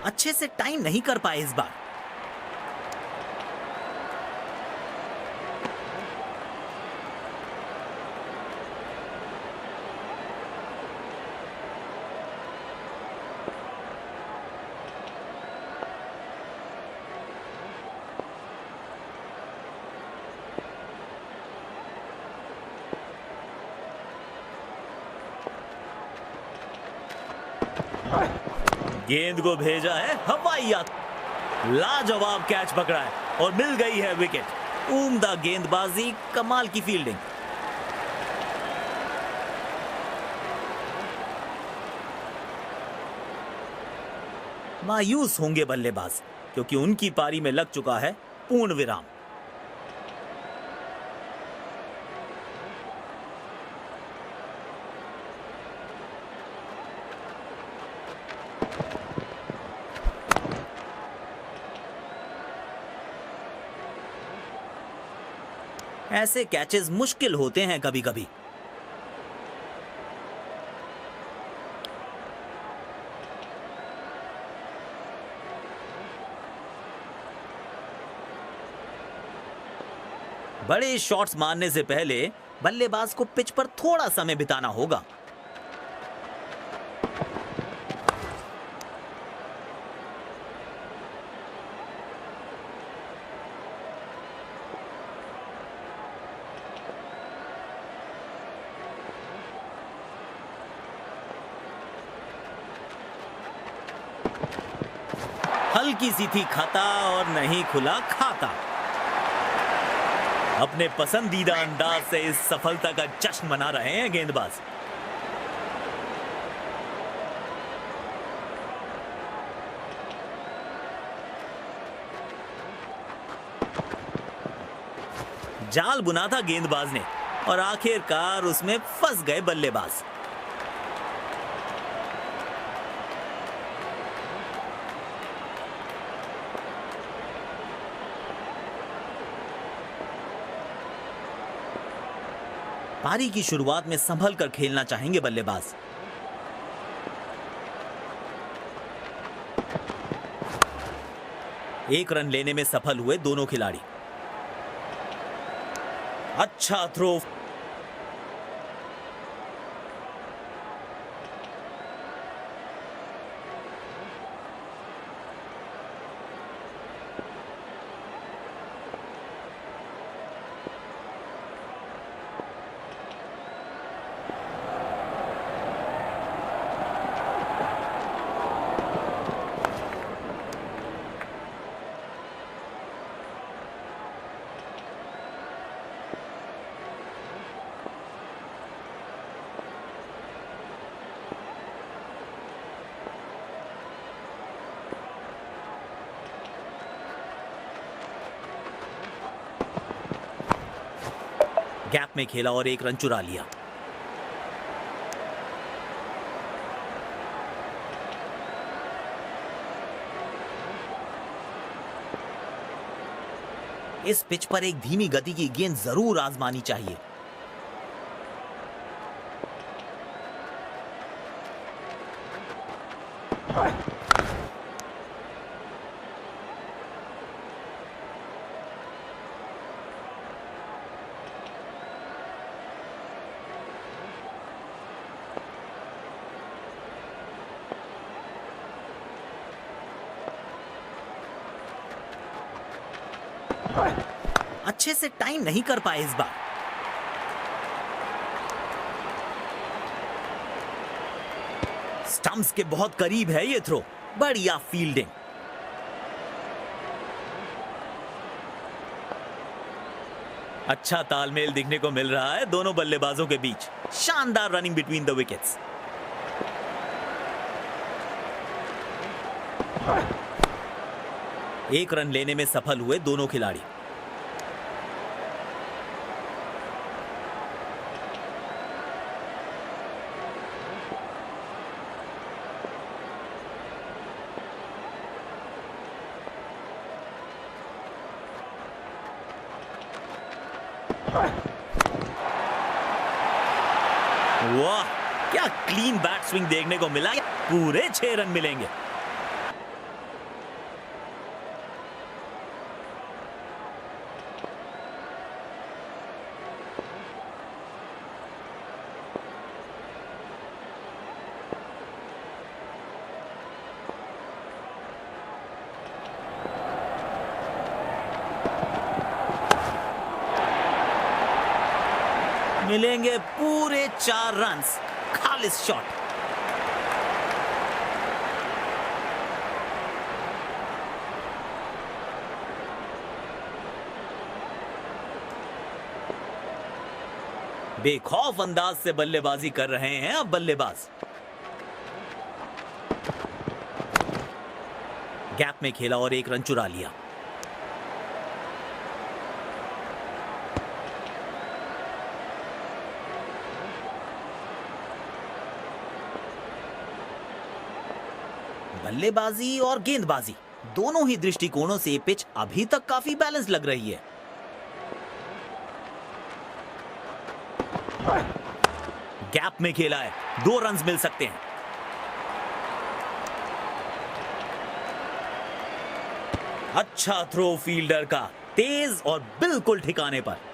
अच्छे से टाइम नहीं कर पाए इस बार। गेंद को भेजा है हवाई यात्रा, लाजवाब कैच पकड़ा है और मिल गई है विकेट। उम्दा गेंदबाजी, कमाल की फील्डिंग। मायूस होंगे बल्लेबाज क्योंकि उनकी पारी में लग चुका है पूर्ण विराम। ऐसे कैचेस मुश्किल होते हैं कभी कभी। बड़े शॉट्स मारने से पहले बल्लेबाज को पिच पर थोड़ा समय बिताना होगा। हल्की सी थी खता और नहीं खुला खाता। अपने पसंदीदा अंदाज से इस सफलता का जश्न मना रहे हैं गेंदबाज। जाल बुना था गेंदबाज ने और आखिरकार उसमें फंस गए बल्लेबाज। पारी की शुरुआत में संभल कर खेलना चाहेंगे बल्लेबाज। एक रन लेने में सफल हुए दोनों खिलाड़ी। अच्छा थ्रो। गैप में खेला और एक रन चुरा लिया। इस पिच पर एक धीमी गति की गेंद जरूर आजमानी चाहिए। अच्छे से टाइम नहीं कर पाए इस बार। स्टंप्स के बहुत करीब है ये थ्रो। बढ़िया फील्डिंग। अच्छा तालमेल दिखने को मिल रहा है दोनों बल्लेबाजों के बीच। शानदार रनिंग बिटवीन द विकेट्स। एक रन लेने में सफल हुए दोनों खिलाड़ी। वाह, क्या क्लीन बैट स्विंग देखने को मिला। पूरे 6 रन मिलेंगे। मिलेंगे पूरे 4 रन्स। खालिस शॉट। बेखौफ अंदाज से बल्लेबाजी कर रहे हैं अब बल्लेबाज। गैप में खेला और 1 रन चुरा लिया। बल्लेबाजी और गेंदबाजी दोनों ही दृष्टिकोणों से पिच अभी तक काफी बैलेंस लग रही है। गैप में खेला है, 2 रन्स मिल सकते हैं। अच्छा थ्रो फील्डर का, तेज और बिल्कुल ठिकाने पर।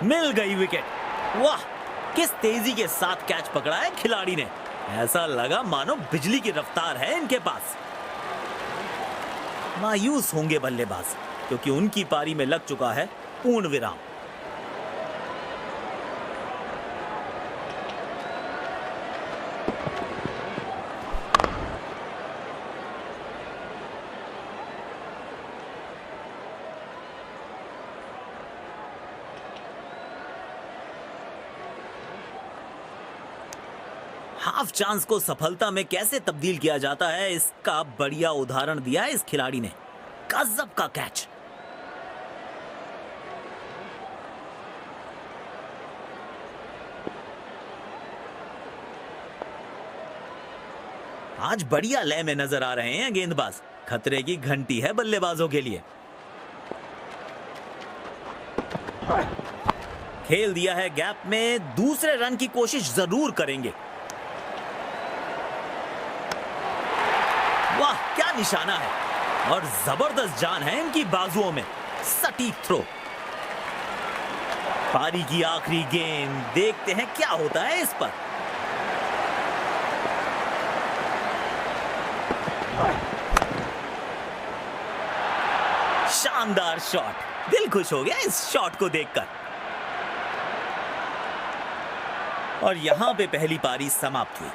मिल गई विकेट। वाह, किस तेजी के साथ कैच पकड़ा है खिलाड़ी ने। ऐसा लगा मानो बिजली की रफ्तार है इनके पास। मायूस होंगे बल्लेबाज क्योंकि उनकी पारी में लग चुका है पूर्ण विराम। हाफ चांस को सफलता में कैसे तब्दील किया जाता है, इसका बढ़िया उदाहरण दिया है इस खिलाड़ी ने। गजब का कैच। आज बढ़िया लय में नजर आ रहे हैं गेंदबाज। खतरे की घंटी है बल्लेबाजों के लिए। खेल दिया है गैप में, दूसरे रन की कोशिश जरूर करेंगे। वाह, क्या निशाना है और जबरदस्त जान है इनकी बाजुओं में। सटीक थ्रो। पारी की आखिरी गेंद, देखते हैं क्या होता है इस पर। शानदार शॉट। दिल खुश हो गया इस शॉट को देखकर। और यहां पे पहली पारी समाप्त हुई।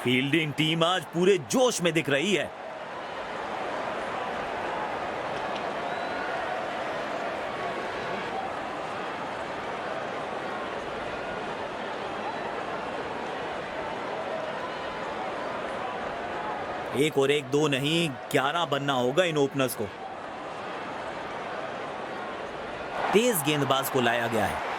फील्डिंग टीम आज पूरे जोश में दिख रही है। एक और एक 2 नहीं, 11 बनना होगा इन ओपनर्स को। तेज गेंदबाज को लाया गया है।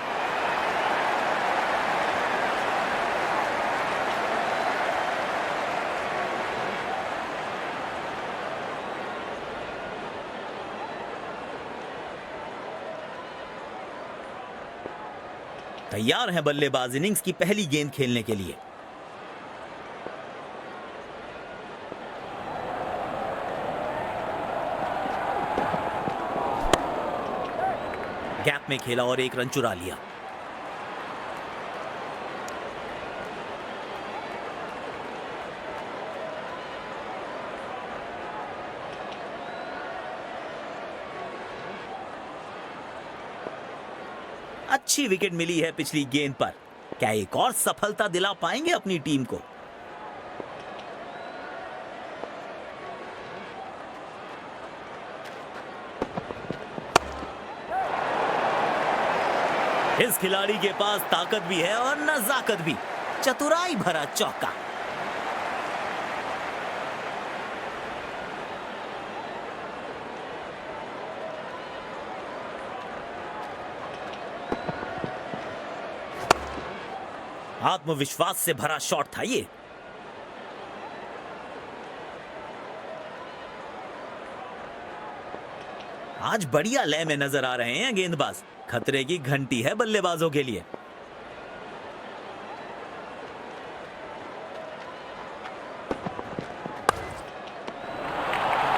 तैयार हैं बल्लेबाज इनिंग्स की पहली गेंद खेलने के लिए। गैप में खेला और एक रन चुरा लिया। अच्छी विकेट मिली है पिछली गेंद पर। क्या एक और सफलता दिला पाएंगे अपनी टीम को? इस खिलाड़ी के पास ताकत भी है और नजाकत भी। चतुराई भरा चौका। आत्मविश्वास से भरा शॉट था ये। आज बढ़िया लय में नजर आ रहे हैं गेंदबाज। खतरे की घंटी है बल्लेबाजों के लिए।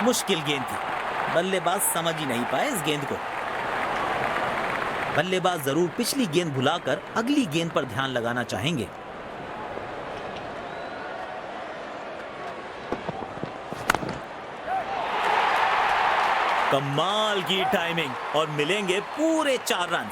मुश्किल गेंद थी, बल्लेबाज समझ ही नहीं पाए इस गेंद को। बल्लेबाज जरूर पिछली गेंद भुलाकर अगली गेंद पर ध्यान लगाना चाहेंगे। कमाल की टाइमिंग और मिलेंगे पूरे 4 रन।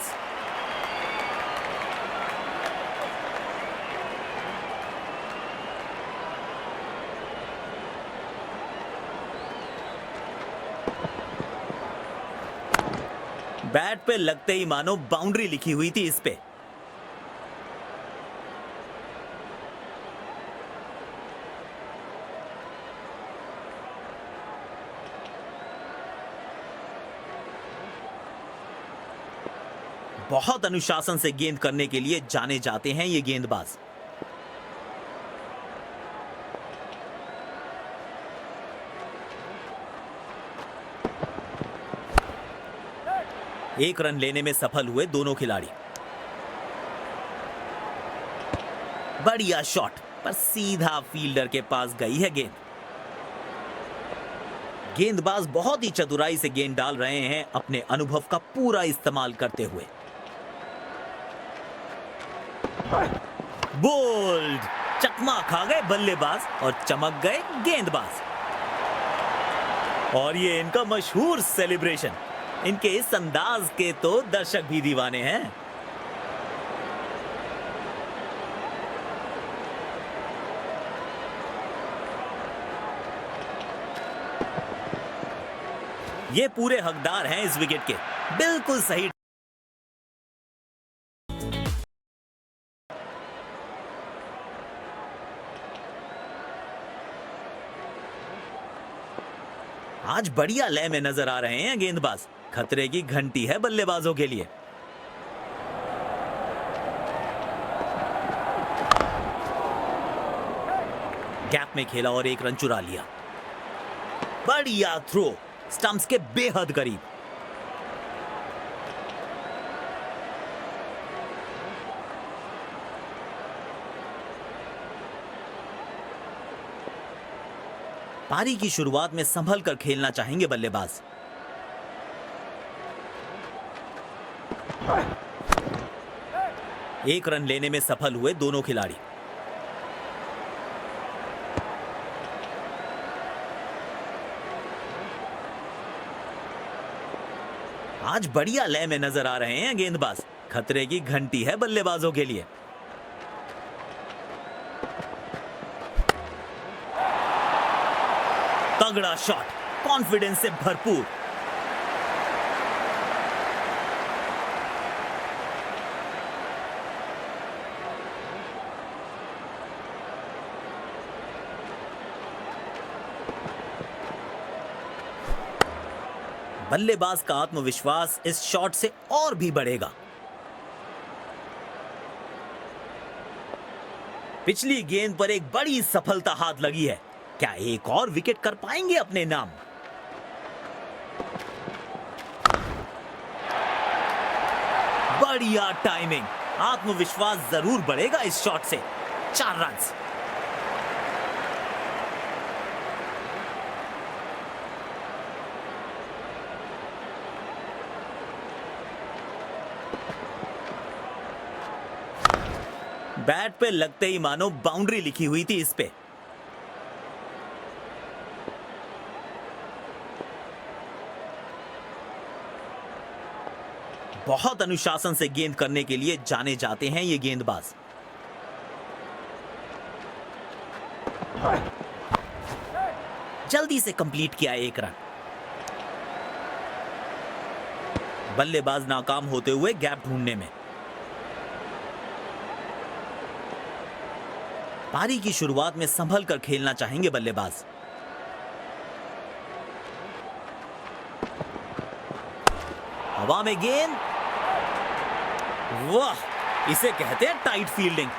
बैट पे लगते ही मानो बाउंड्री लिखी हुई थी इस पे। बहुत अनुशासन से गेंद करने के लिए जाने जाते हैं ये गेंदबाज। एक रन लेने में सफल हुए दोनों खिलाड़ी। बढ़िया शॉट पर सीधा फील्डर के पास गई है गेंद। गेंदबाज बहुत ही चतुराई से गेंद डाल रहे हैं, अपने अनुभव का पूरा इस्तेमाल करते हुए। बोल्ड, चकमा खा गए बल्लेबाज और चमक गए गेंदबाज। और ये इनका मशहूर सेलिब्रेशन। इनके इस अंदाज के तो दर्शक भी दीवाने हैं। ये पूरे हकदार हैं इस विकेट के। बिल्कुल सही। आज बढ़िया लय में नजर आ रहे हैं गेंदबाज। खतरे की घंटी है बल्लेबाजों के लिए। गैप में खेला और एक रन चुरा लिया। बढ़िया थ्रो, स्टंप्स के बेहद करीब। पारी की शुरुआत में संभल कर खेलना चाहेंगे बल्लेबाज। एक रन लेने में सफल हुए दोनों खिलाड़ी। आज बढ़िया लय में नजर आ रहे हैं गेंदबाज। खतरे की घंटी है बल्लेबाजों के लिए। तगड़ा शॉट, कॉन्फिडेंस से भरपूर। बल्लेबाज का आत्मविश्वास इस शॉट से और भी बढ़ेगा। पिछली गेंद पर एक बड़ी सफलता हाथ लगी है। क्या एक और विकेट कर पाएंगे अपने नाम? बढ़िया टाइमिंग, आत्मविश्वास जरूर बढ़ेगा इस शॉट से। 4 रन। बैट पे लगते ही मानो बाउंड्री लिखी हुई थी इस पे। बहुत अनुशासन से गेंद करने के लिए जाने जाते हैं ये गेंदबाज। जल्दी से कंप्लीट किया एक रन। बल्लेबाज नाकाम होते हुए गैप ढूंढने में। पारी की शुरुआत में संभल कर खेलना चाहेंगे बल्लेबाज। हवा में गेंद, वाह, इसे कहते हैं टाइट फील्डिंग।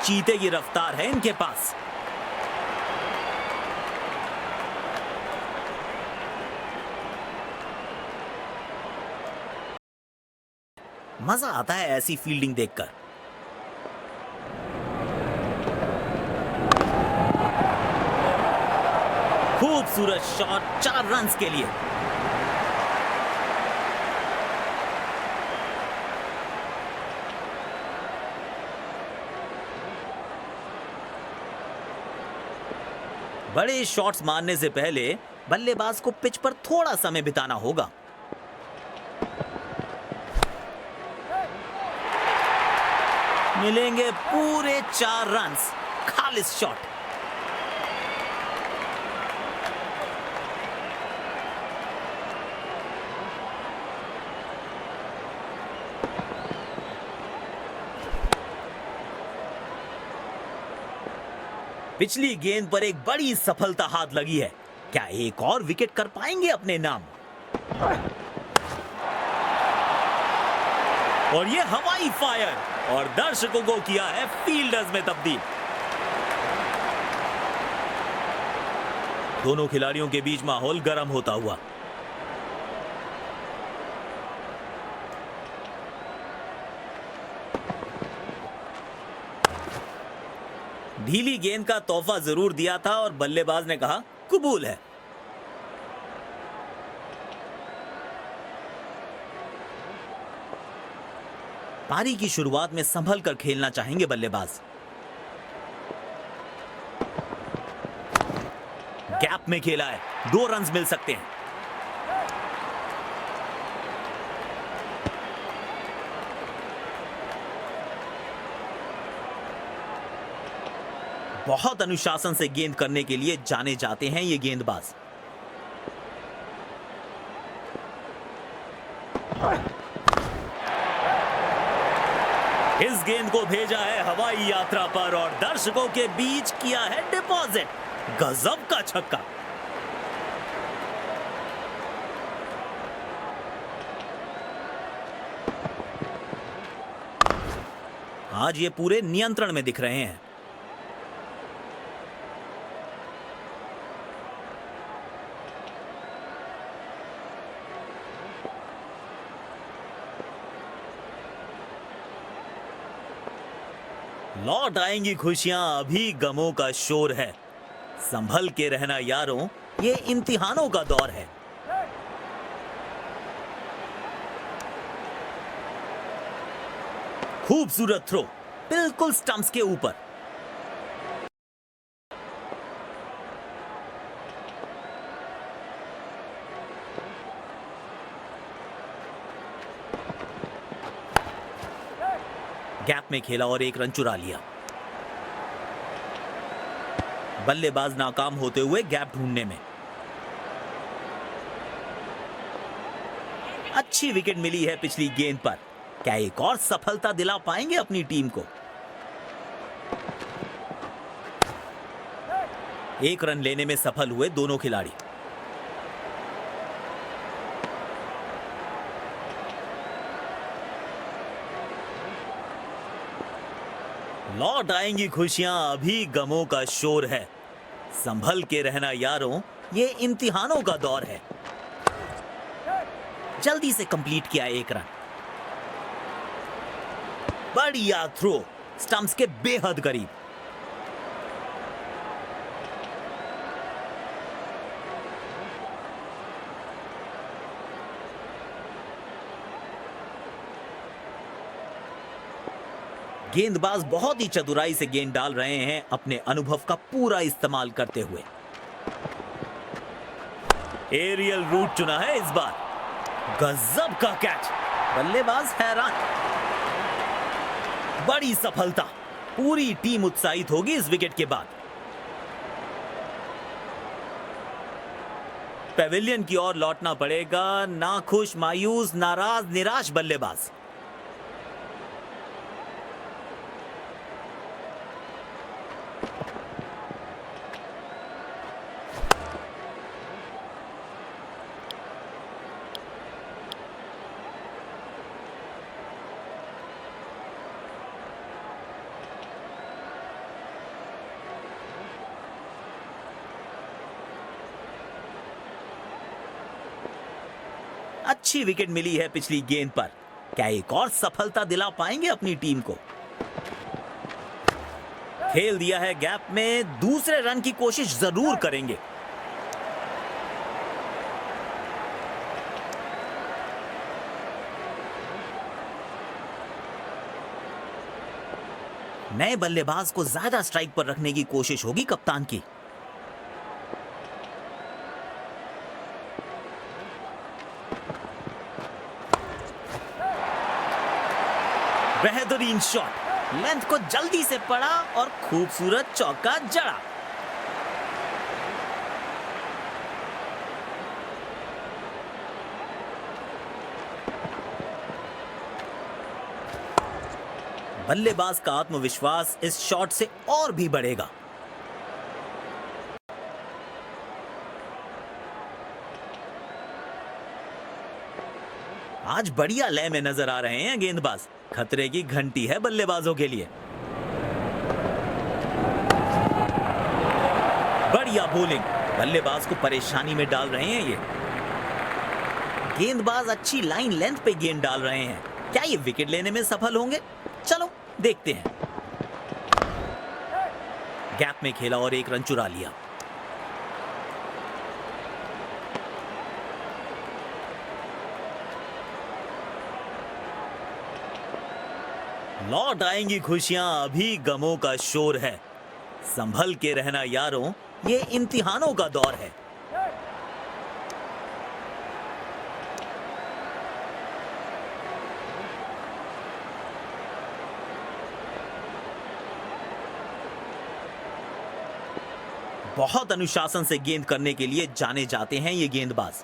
चीते की रफ्तार है इनके पास। मजा आता है ऐसी फील्डिंग देखकर। खूबसूरत शॉट 4 रन्स के लिए। बड़े शॉट्स मारने से पहले बल्लेबाज को पिच पर थोड़ा समय बिताना होगा। मिलेंगे पूरे 4 रन्स। खालिस शॉट। पिछली गेंद पर एक बड़ी सफलता हाथ लगी है। क्या एक और विकेट कर पाएंगे अपने नाम? और ये हवाई फायर, और दर्शकों को किया है फील्डर्स में तब्दील। दोनों खिलाड़ियों के बीच माहौल गर्म होता हुआ। ढीली गेंद का तोहफा जरूर दिया था और बल्लेबाज ने कहा कबूल है। पारी की शुरुआत में संभल कर खेलना चाहेंगे बल्लेबाज। गैप में खेला है, 2 रन्स मिल सकते हैं। बहुत अनुशासन से गेंद करने के लिए जाने जाते हैं ये गेंदबाज। इस गेंद को भेजा है हवाई यात्रा पर और दर्शकों के बीच किया है डिपॉजिट। गजब का छक्का। आज ये पूरे नियंत्रण में दिख रहे हैं। लौट आएंगी खुशियां, अभी गमों का शोर है। संभल के रहना यारों, ये इम्तिहानों का दौर है। खूबसूरत थ्रो, बिल्कुल स्टंप्स के ऊपर। गैप में खेला और 1 रन चुरा लिया। बल्लेबाज नाकाम होते हुए गैप ढूंढने में। अच्छी विकेट मिली है पिछली गेंद पर। क्या एक और सफलता दिला पाएंगे अपनी टीम को? 1 रन लेने में सफल हुए दोनों खिलाड़ी। लौट आएंगी खुशियां, अभी गमों का शोर है। संभल के रहना यारों, ये इम्तिहानों का दौर है। जल्दी से कंप्लीट किया 1 रन। बढ़िया थ्रो, स्टंप्स के बेहद करीब। गेंदबाज बहुत ही चतुराई से गेंद डाल रहे हैं, अपने अनुभव का पूरा इस्तेमाल करते हुए। एरियल रूट चुना है इस बार। गजब का कैच, बल्लेबाज हैरान। बड़ी सफलता, पूरी टीम उत्साहित होगी इस विकेट के बाद। पेविलियन की ओर लौटना पड़ेगा, नाखुश, मायूस, नाराज, निराश बल्लेबाज। अच्छी विकेट मिली है पिछली गेंद पर। क्या एक और सफलता दिला पाएंगे अपनी टीम को? खेल दिया है गैप में, दूसरे रन की कोशिश जरूर करेंगे। नए बल्लेबाज को ज्यादा स्ट्राइक पर रखने की कोशिश होगी कप्तान की। बेहतरीन शॉट, लेंथ को जल्दी से पड़ा और खूबसूरत चौका जड़ा। बल्लेबाज का आत्मविश्वास इस शॉट से और भी बढ़ेगा। आज बढ़िया लय में नजर आ रहे हैं गेंदबाज। खतरे की घंटी है बल्लेबाजों के लिए। बढ़िया बॉलिंग, बल्लेबाज को परेशानी में डाल रहे हैं ये। गेंदबाज अच्छी लाइन लेंथ पे गेंद डाल रहे हैं। क्या ये विकेट लेने में सफल होंगे? चलो देखते हैं। गैप में खेला और एक रन चुरा लिया। लौट आएंगी खुशियां, अभी गमों का शोर है। संभल के रहना यारों, ये इम्तिहानों का दौर है। बहुत अनुशासन से गेंद करने के लिए जाने जाते हैं ये गेंदबाज।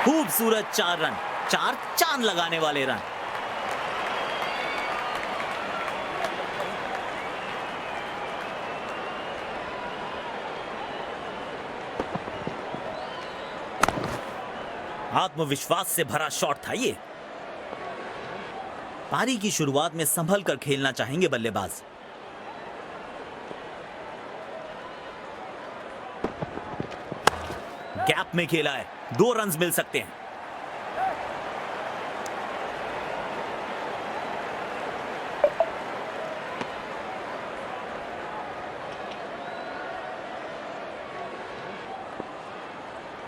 खूबसूरत 4 रन, 4 चांद लगाने वाले रन। आत्मविश्वास से भरा शॉट था ये। पारी की शुरुआत में संभल कर खेलना चाहेंगे बल्लेबाज। गैप में खेला है, 2 रन मिल सकते हैं।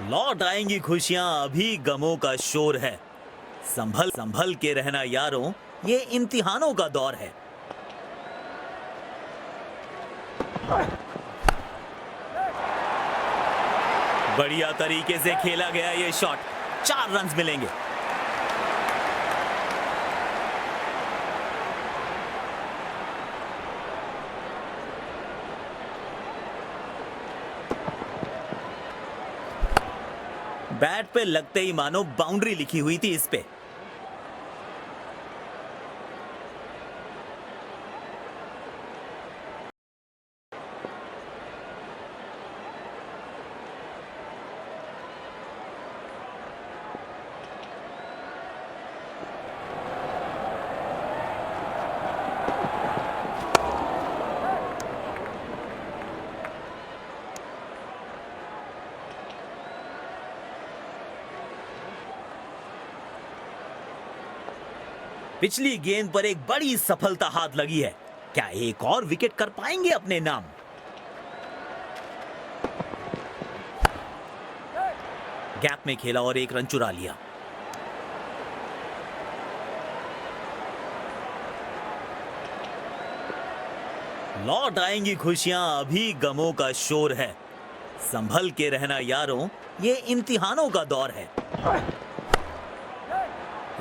लौट आएंगी खुशियां, अभी गमों का शोर है। संभल संभल के रहना यारों, ये इम्तिहानों का दौर है। बढ़िया तरीके से खेला गया ये शॉट, 4 रन मिलेंगे। बैट पे लगते ही मानो बाउंड्री लिखी हुई थी इस पे। पिछली गेंद पर एक बड़ी सफलता हाथ लगी है। क्या एक और विकेट कर पाएंगे अपने नाम? गैप में खेला और एक रन चुरा लिया। लौट आएंगी खुशियां, अभी गमों का शोर है। संभल के रहना यारों, ये इम्तिहानों का दौर है।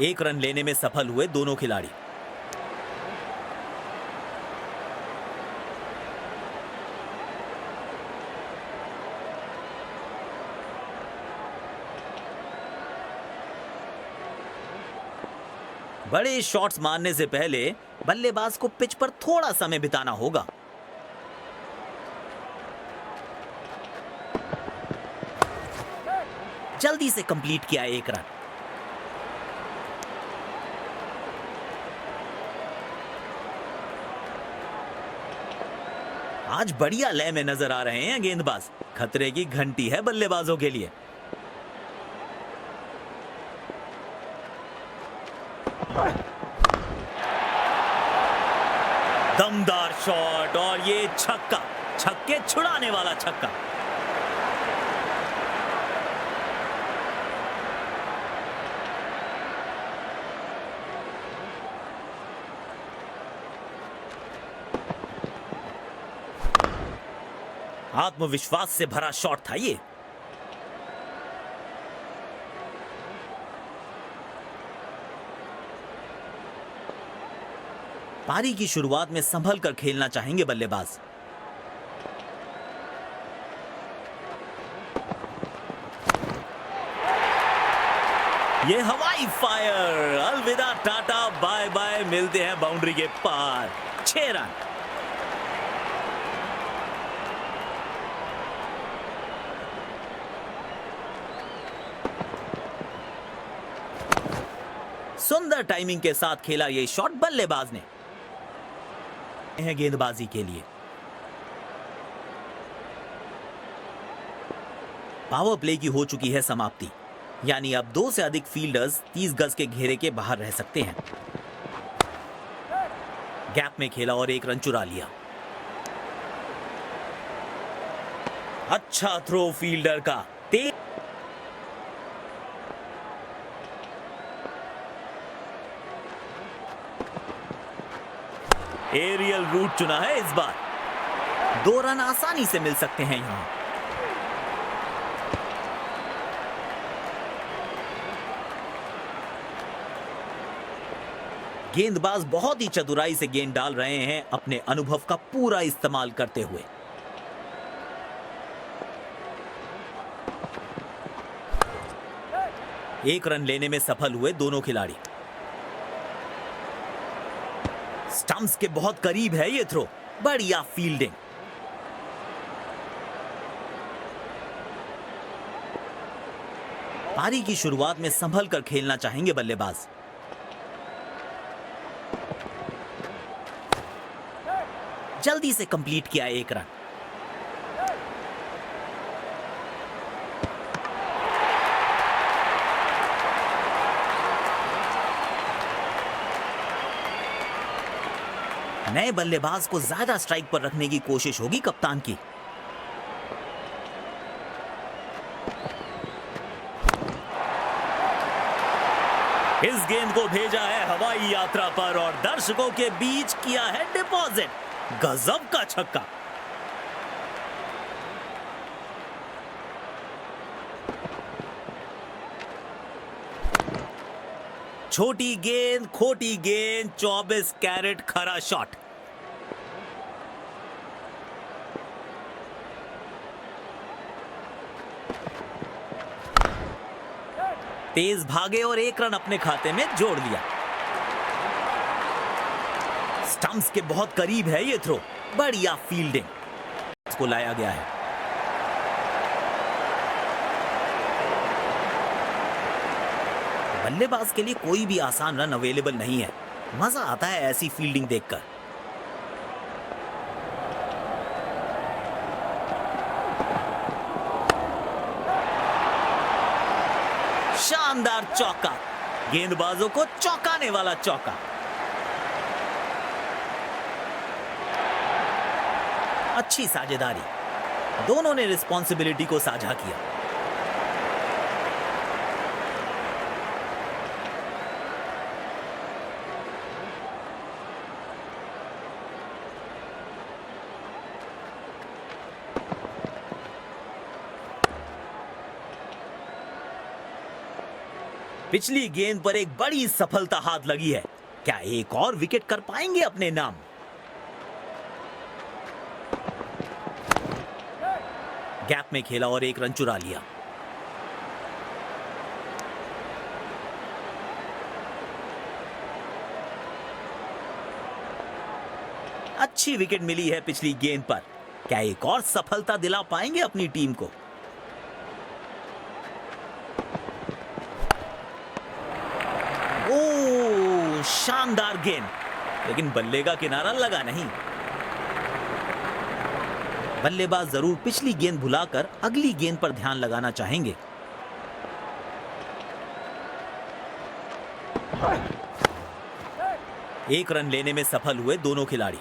एक रन लेने में सफल हुए दोनों खिलाड़ी। बड़े शॉट्स मारने से पहले बल्लेबाज को पिच पर थोड़ा समय बिताना होगा। जल्दी से कंप्लीट किया एक रन। आज बढ़िया लय में नजर आ रहे हैं गेंदबाज। खतरे की घंटी है बल्लेबाजों के लिए। दमदार शॉट और ये छक्का, छक्के छुड़ाने वाला छक्का। आत्मविश्वास से भरा शॉट था ये। पारी की शुरुआत में संभल कर खेलना चाहेंगे बल्लेबाज। ये हवाई फायर, अलविदा टाटा बाय बाय, मिलते हैं बाउंड्री के पार। 6 रन। सुंदर टाइमिंग के साथ खेला ये शॉट बल्लेबाज ने। है गेंदबाजी के लिए। पावर प्ले की हो चुकी है समाप्ति, यानी अब 2 से अधिक फील्डर्स 30 गज के घेरे के बाहर रह सकते हैं। गैप में खेला और 1 रन चुरा लिया। अच्छा थ्रो फील्डर का। एरियल रूट चुना है इस बार। 2 रन आसानी से मिल सकते हैं यहां। गेंदबाज बहुत ही चतुराई से गेंद डाल रहे हैं, अपने अनुभव का पूरा इस्तेमाल करते हुए। एक रन लेने में सफल हुए दोनों खिलाड़ी। स्टंप्स के बहुत करीब है ये थ्रो। बढ़िया फील्डिंग। पारी की शुरुआत में संभल कर खेलना चाहेंगे बल्लेबाज। जल्दी से कंप्लीट किया 1 रन। नए बल्लेबाज को ज्यादा स्ट्राइक पर रखने की कोशिश होगी कप्तान की। इस गेंद को भेजा है हवाई यात्रा पर और दर्शकों के बीच किया है डिपॉजिट। गजब का छक्का। छोटी गेंद, खोटी गेंद, 24 कैरेट खरा शॉट। तेज भागे और 1 रन अपने खाते में जोड़ लिया। स्टंप्स के बहुत करीब है ये थ्रो। बढ़िया फील्डिंग। इसको लाया गया है। बल्लेबाज के लिए कोई भी आसान रन अवेलेबल नहीं है। मजा आता है ऐसी फील्डिंग देखकर। शानदार चौका। गेंदबाजों को चौंकाने वाला चौका। अच्छी साझेदारी। दोनों ने रिस्पॉन्सिबिलिटी को साझा किया। पिछली गेंद पर एक बड़ी सफलता हाथ लगी है। क्या एक और विकेट कर पाएंगे अपने नाम? गैप में खेला और एक रन चुरा लिया। अच्छी विकेट मिली है पिछली गेंद पर। क्या एक और सफलता दिला पाएंगे अपनी टीम को? ओ, शानदार गेंद, लेकिन बल्ले का किनारा लगा नहीं। बल्लेबाज जरूर पिछली गेंद भुलाकर अगली गेंद पर ध्यान लगाना चाहेंगे। एक रन लेने में सफल हुए दोनों खिलाड़ी।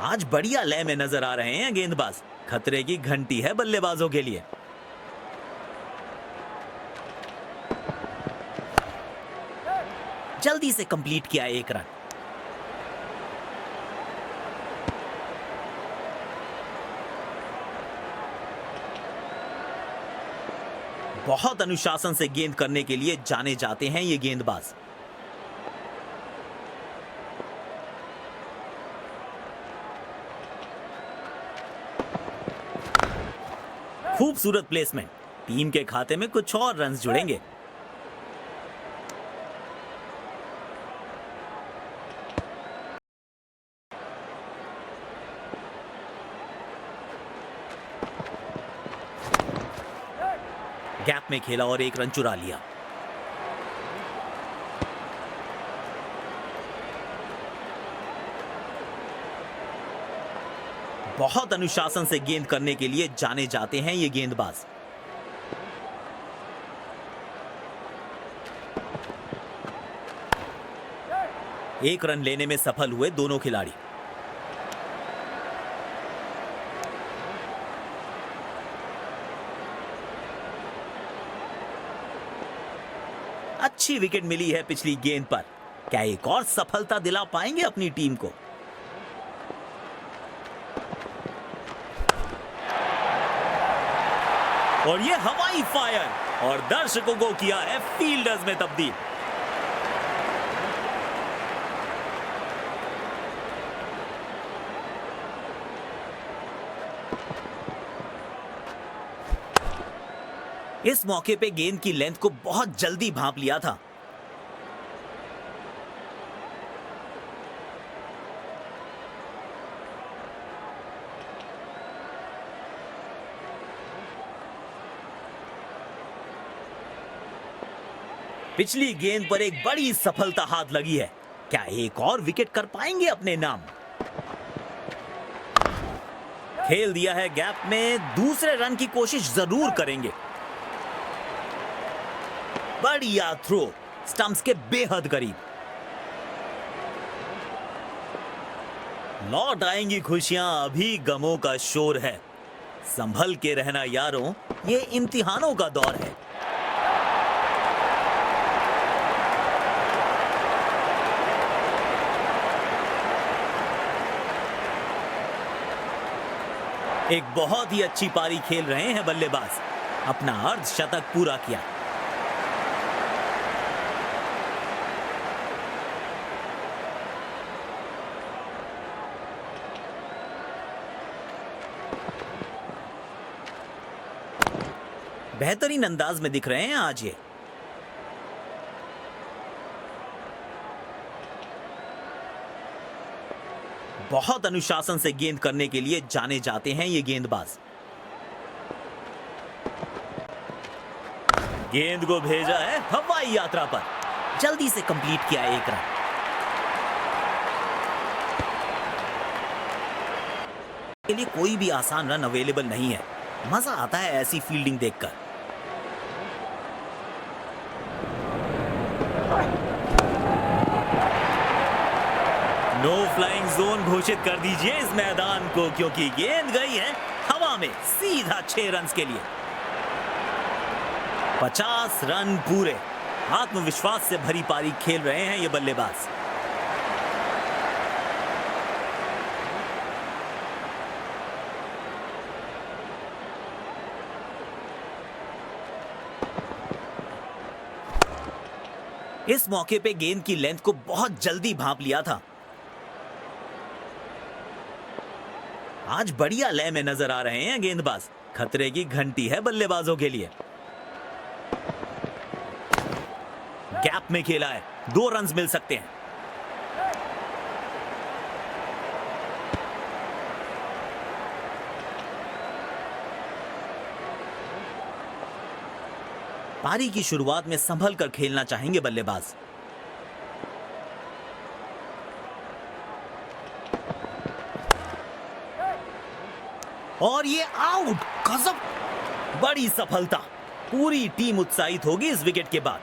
आज बढ़िया लय में नजर आ रहे हैं गेंदबाज। खतरे की घंटी है बल्लेबाजों के लिए। जल्दी से कंप्लीट किया एक रन। बहुत अनुशासन से गेंद करने के लिए जाने जाते हैं ये गेंदबाज। खूबसूरत प्लेसमेंट, टीम के खाते में कुछ और रन जुड़ेंगे। गैप में खेला और एक रन चुरा लिया। बहुत अनुशासन से गेंद करने के लिए जाने जाते हैं ये गेंदबाज। एक रन लेने में सफल हुए दोनों खिलाड़ी। अच्छी विकेट मिली है पिछली गेंद पर। क्या एक और सफलता दिला पाएंगे अपनी टीम को? और ये हवाई फायर और दर्शकों को किया है फील्डर्स में तब्दील। इस मौके पे गेंद की लेंथ को बहुत जल्दी भांप लिया था। पिछली गेंद पर एक बड़ी सफलता हाथ लगी है। क्या एक और विकेट कर पाएंगे अपने नाम? खेल दिया है गैप में, दूसरे रन की कोशिश जरूर करेंगे। बढ़िया थ्रो, स्टंप्स के बेहद करीब। लौट आएंगी खुशियां, अभी गमों का शोर है। संभल के रहना यारों, ये इम्तिहानों का दौर है। एक बहुत ही अच्छी पारी खेल रहे हैं बल्लेबाज। अपना अर्धशतक पूरा किया। बेहतरीन अंदाज में दिख रहे हैं आज ये। बहुत अनुशासन से गेंद करने के लिए जाने जाते हैं ये गेंदबाज। गेंद को भेजा है हवाई यात्रा पर। जल्दी से कंप्लीट किया एक रन। के लिए कोई भी आसान रन अवेलेबल नहीं है। मजा आता है ऐसी फील्डिंग देखकर। नो फ्लाइंग जोन घोषित कर दीजिए इस मैदान को, क्योंकि गेंद गई है हवा में सीधा 6 रन के लिए। 50 रन पूरे। आत्मविश्वास से भरी पारी खेल रहे हैं ये बल्लेबाज। इस मौके पे गेंद की लेंथ को बहुत जल्दी भांप लिया था। आज बढ़िया लय में नजर आ रहे हैं गेंदबाज। खतरे की घंटी है बल्लेबाजों के लिए। गैप में खेला है, 2 रन्स मिल सकते हैं। पारी की शुरुआत में संभल कर खेलना चाहेंगे बल्लेबाज। और ये आउट। गजब, बड़ी सफलता। पूरी टीम उत्साहित होगी इस विकेट के बाद।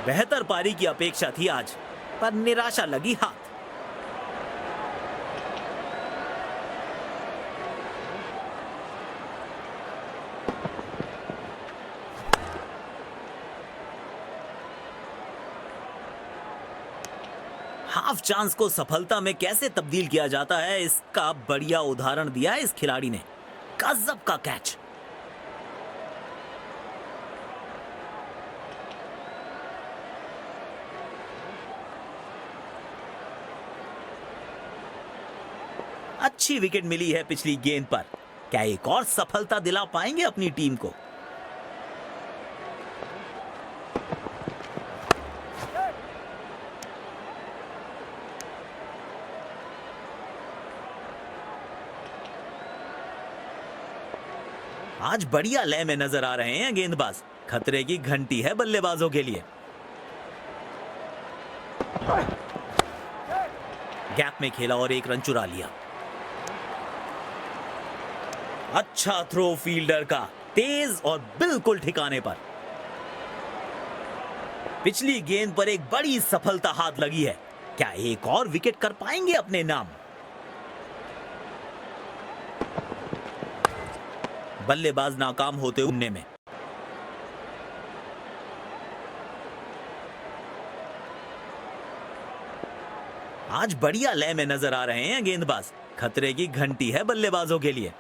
बेहतर पारी की अपेक्षा थी आज, पर निराशा लगी हाथ। हाफ चांस को सफलता में कैसे तब्दील किया जाता है, इसका बढ़िया उदाहरण दिया है इस खिलाड़ी ने। गजब का कैच। अच्छी विकेट मिली है पिछली गेंद पर। क्या एक और सफलता दिला पाएंगे अपनी टीम को? आज बढ़िया लय में नजर आ रहे हैं गेंदबाज। खतरे की घंटी है बल्लेबाजों के लिए। गैप में खेला और 1 रन चुरा लिया। अच्छा थ्रो फील्डर का, तेज और बिल्कुल ठिकाने पर। पिछली गेंद पर एक बड़ी सफलता हाथ लगी है। क्या एक और विकेट कर पाएंगे अपने नाम? बल्लेबाज नाकाम होते उड़ने में। आज बढ़िया लय में नजर आ रहे हैं गेंदबाज। खतरे की घंटी है बल्लेबाजों के लिए।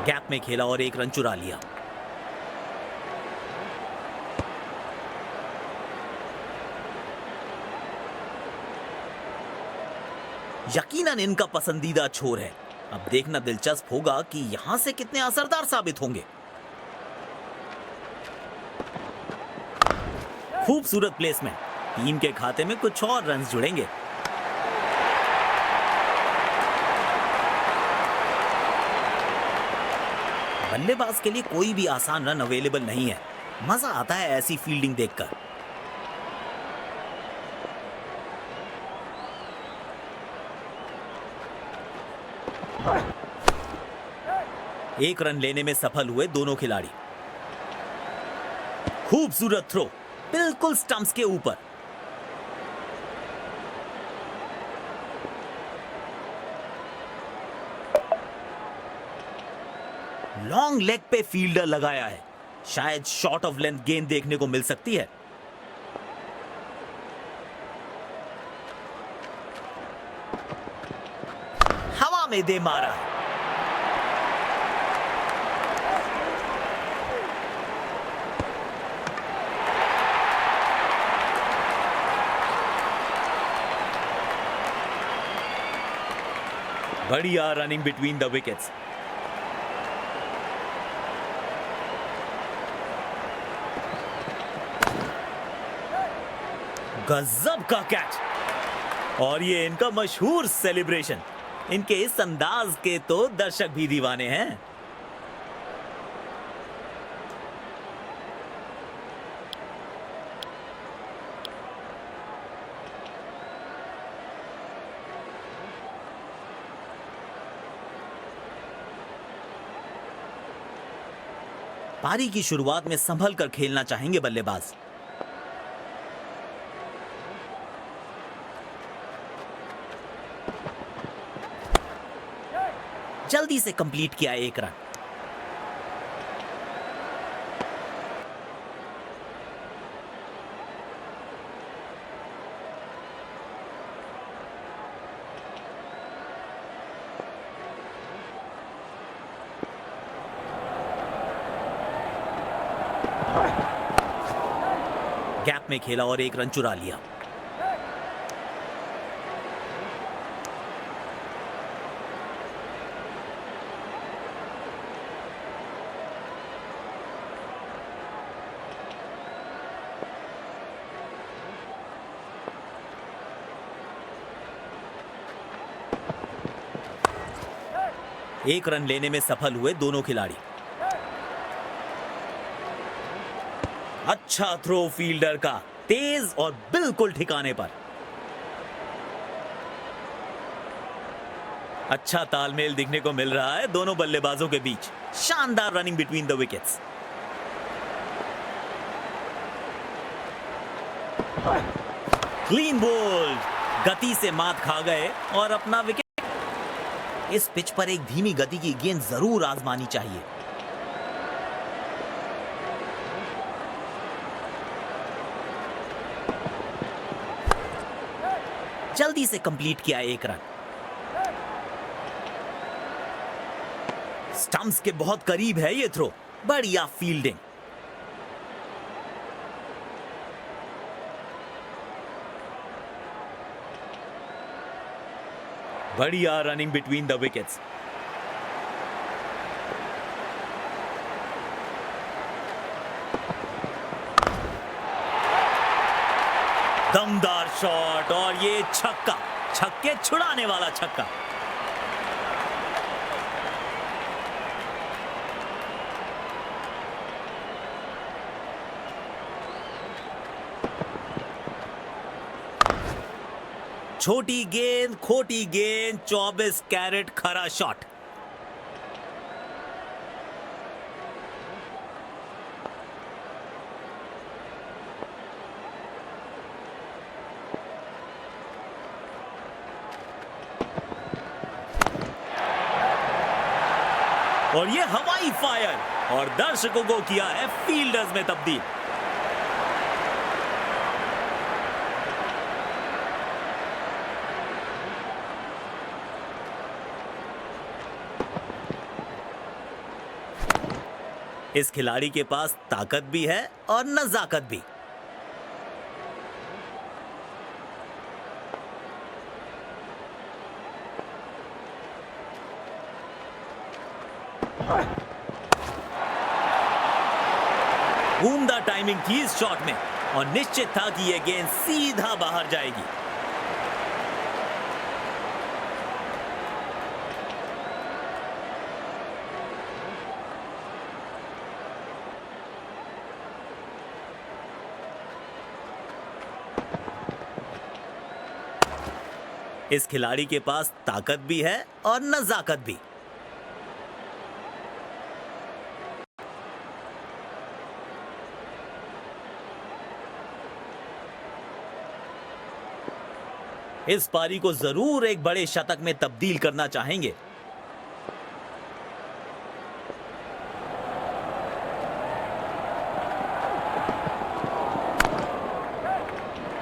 गैप में खेला और 1 रन चुरा लिया। यकीनन इनका पसंदीदा छोर है। अब देखना दिलचस्प होगा कि यहां से कितने असरदार साबित होंगे। खूबसूरत प्लेसमेंट। टीम के खाते में कुछ और रन जुड़ेंगे। बल्लेबाज के लिए कोई भी आसान रन अवेलेबल नहीं है। मजा आता है ऐसी फील्डिंग देखकर। एक रन लेने में सफल हुए दोनों खिलाड़ी। खूबसूरत थ्रो, बिल्कुल स्टंप्स के ऊपर। लॉन्ग लेग पे फील्डर लगाया है। शायद शॉर्ट ऑफ लेंथ गेंद देखने को मिल सकती है। हवा में दे मारा। बढ़िया रनिंग बिटवीन द विकेट्स। गजब का कैच। और ये इनका मशहूर सेलिब्रेशन। इनके इस अंदाज के तो दर्शक भी दीवाने हैं। पारी की शुरुआत में संभल कर खेलना चाहेंगे बल्लेबाज। जल्दी से कंप्लीट किया 1 रन। गैप में खेला और एक रन चुरा लिया। एक रन लेने में सफल हुए दोनों खिलाड़ी। अच्छा थ्रो फील्डर का, तेज और बिल्कुल ठिकाने पर। अच्छा तालमेल दिखने को मिल रहा है दोनों बल्लेबाजों के बीच। शानदार running between the wickets. Clean bowled, गति से मात खा गए और अपना विकेट। इस पिच पर एक धीमी गति की गेंद जरूर आजमानी चाहिए। जल्दी से कंप्लीट किया एक रन। स्टंप्स के बहुत करीब है ये थ्रो। बढ़िया फील्डिंग। बढ़िया रनिंग बिटवीन द विकेट्स। दमदार शॉट और ये छक्का, छक्के छुड़ाने वाला छक्का। छोटी गेंद, खोटी गेंद, 24 कैरेट खरा शॉट। और ये हवाई फायर और दर्शकों को किया है फील्डर्स में तब्दील। इस खिलाड़ी के पास ताकत भी है और नजाकत भी। उम्दा टाइमिंग थी इस शॉट में और निश्चित था कि यह गेंद सीधा बाहर जाएगी। इस खिलाड़ी के पास ताकत भी है और नजाकत भी। इस पारी को जरूर एक बड़े शतक में तब्दील करना चाहेंगे।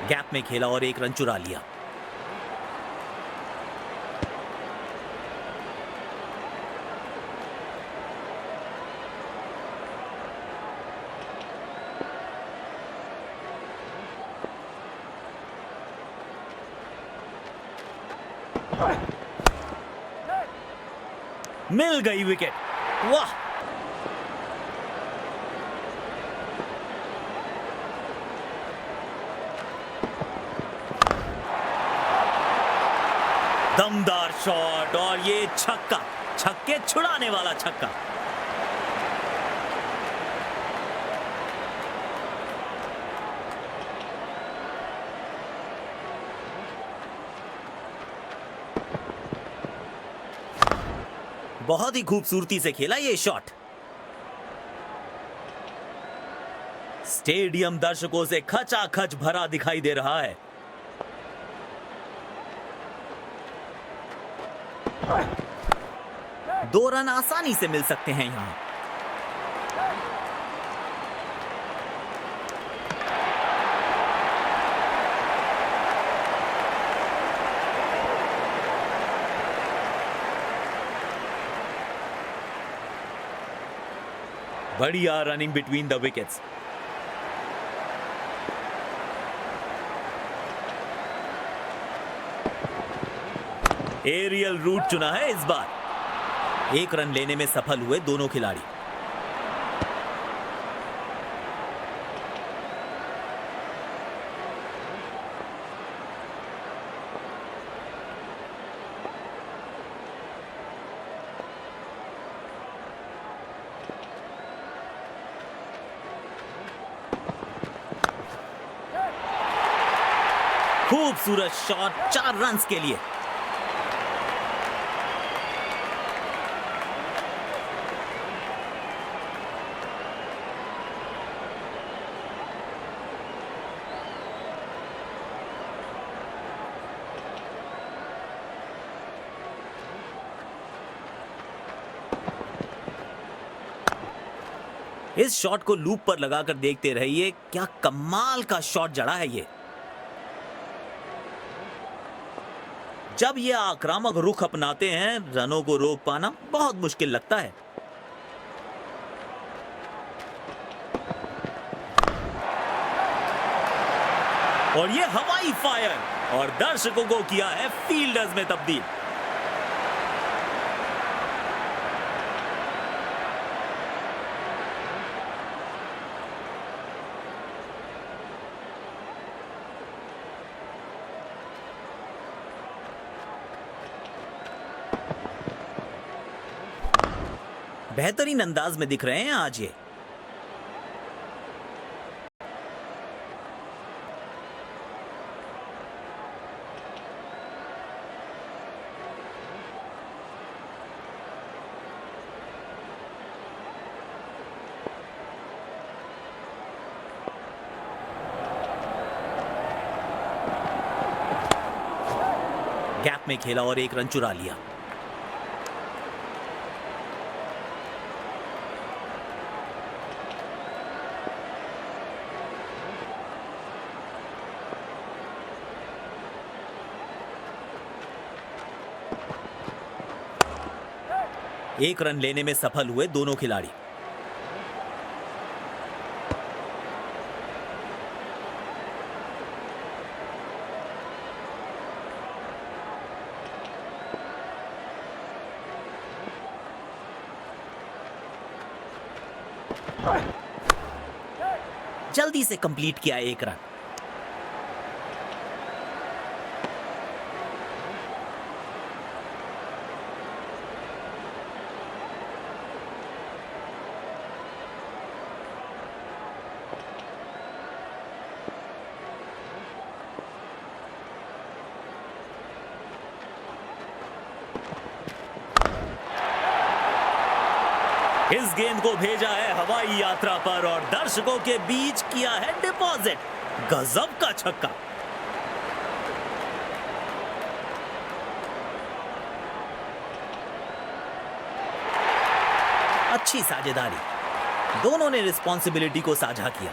गैप में खेला और एक रन चुरा लिया। मिल गई विकेट। वाह, दमदार शॉट और ये छक्का, छक्के छुड़ाने वाला छक्का। बहुत ही खूबसूरती से खेला ये शॉट। स्टेडियम दर्शकों से खचाखच भरा दिखाई दे रहा है। दो रन आसानी से मिल सकते हैं यहां। बढ़िया running between the wickets. Aerial route चुना है इस बार। 1 रन लेने में सफल हुए दोनों खिलाड़ी। खूबसूरत शॉट 4 रन्स के लिए। इस शॉट को लूप पर लगाकर देखते रहिए, क्या कमाल का शॉट जड़ा है ये। जब ये आक्रामक रुख अपनाते हैं, रनों को रोक पाना बहुत मुश्किल लगता है। और ये हवाई फायर, और दर्शकों को किया है फील्डर्स में तब्दील। बेहतरीन अंदाज में दिख रहे हैं आज ये। गैप में खेला और 1 रन चुरा लिया। एक रन लेने में सफल हुए दोनों खिलाड़ी। जल्दी से कंप्लीट किया 1 रन। इस गेंद को भेजा है हवाई यात्रा पर और दर्शकों के बीच किया है डिपॉजिट। गजब का छक्का। अच्छी साझेदारी, दोनों ने रिस्पॉन्सिबिलिटी को साझा किया।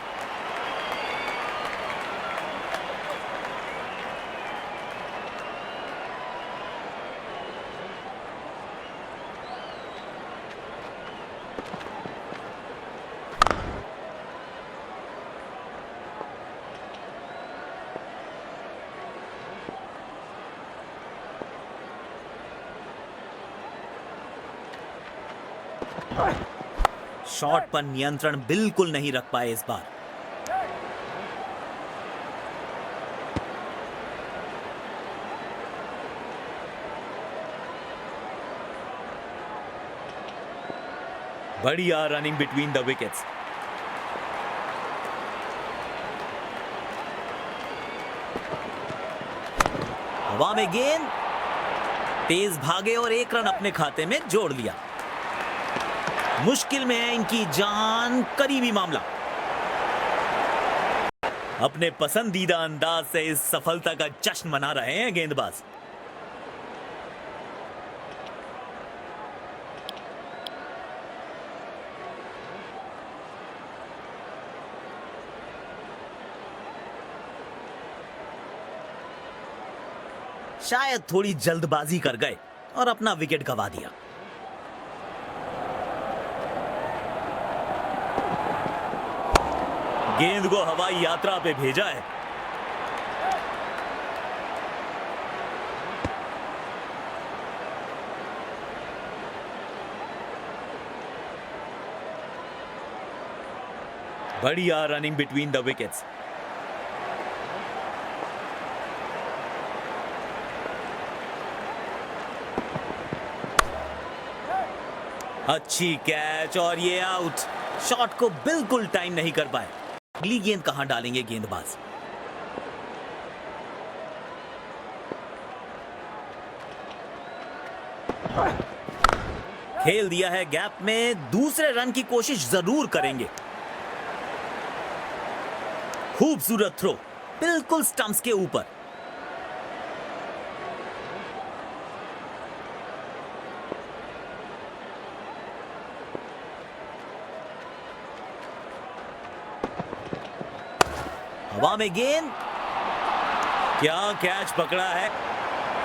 शॉट पर नियंत्रण बिल्कुल नहीं रख पाए इस बार। बढ़िया रनिंग बिटवीन द विकेट्स। हवा में गेंद, तेज भागे और 1 रन अपने खाते में जोड़ लिया। मुश्किल में है इनकी जान, करीबी मामला। अपने पसंदीदा अंदाज से इस सफलता का जश्न मना रहे हैं गेंदबाज। शायद थोड़ी जल्दबाजी कर गए और अपना विकेट गंवा दिया। गेंद को हवाई यात्रा पे भेजा है। बढ़िया रनिंग बिटवीन द विकेट्स। अच्छी कैच और ये आउट। शॉट को बिल्कुल टाइम नहीं कर पाए। अगली गेंद कहां डालेंगे गेंदबाज? खेल दिया है गैप में, दूसरे रन की कोशिश जरूर करेंगे। खूबसूरत थ्रो, बिल्कुल स्टंप्स के ऊपर। हवा में गेंद, क्या कैच पकड़ा है।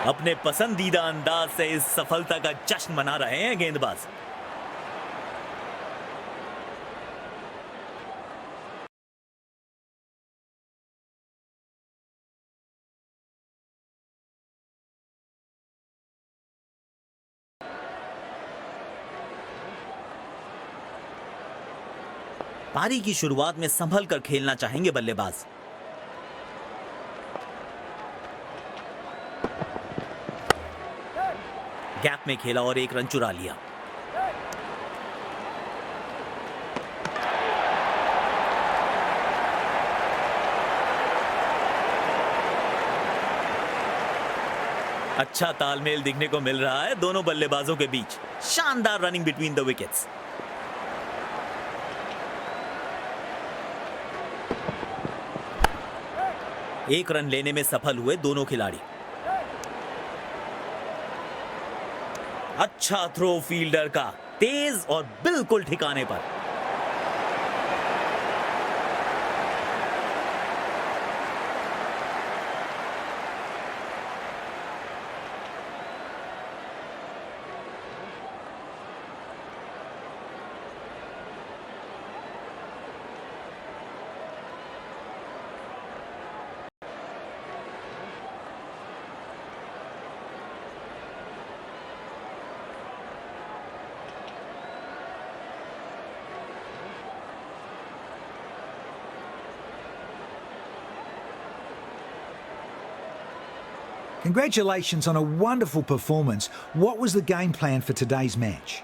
अपने पसंदीदा अंदाज से इस सफलता का जश्न मना रहे हैं गेंदबाज। पारी की शुरुआत में संभल कर खेलना चाहेंगे बल्लेबाज। गैप में खेला और एक रन चुरा लिया। अच्छा तालमेल दिखने को मिल रहा है दोनों बल्लेबाजों के बीच। शानदार रनिंग बिटवीन द विकेट्स। एक रन लेने में सफल हुए दोनों खिलाड़ी। अच्छा थ्रो फील्डर का, तेज और बिल्कुल ठिकाने पर। Congratulations on a wonderful performance. What was the game plan for today's match?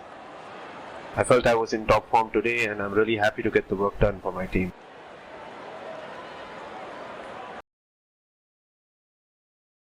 I felt I was in top form today and I'm really happy to get the work done for my team.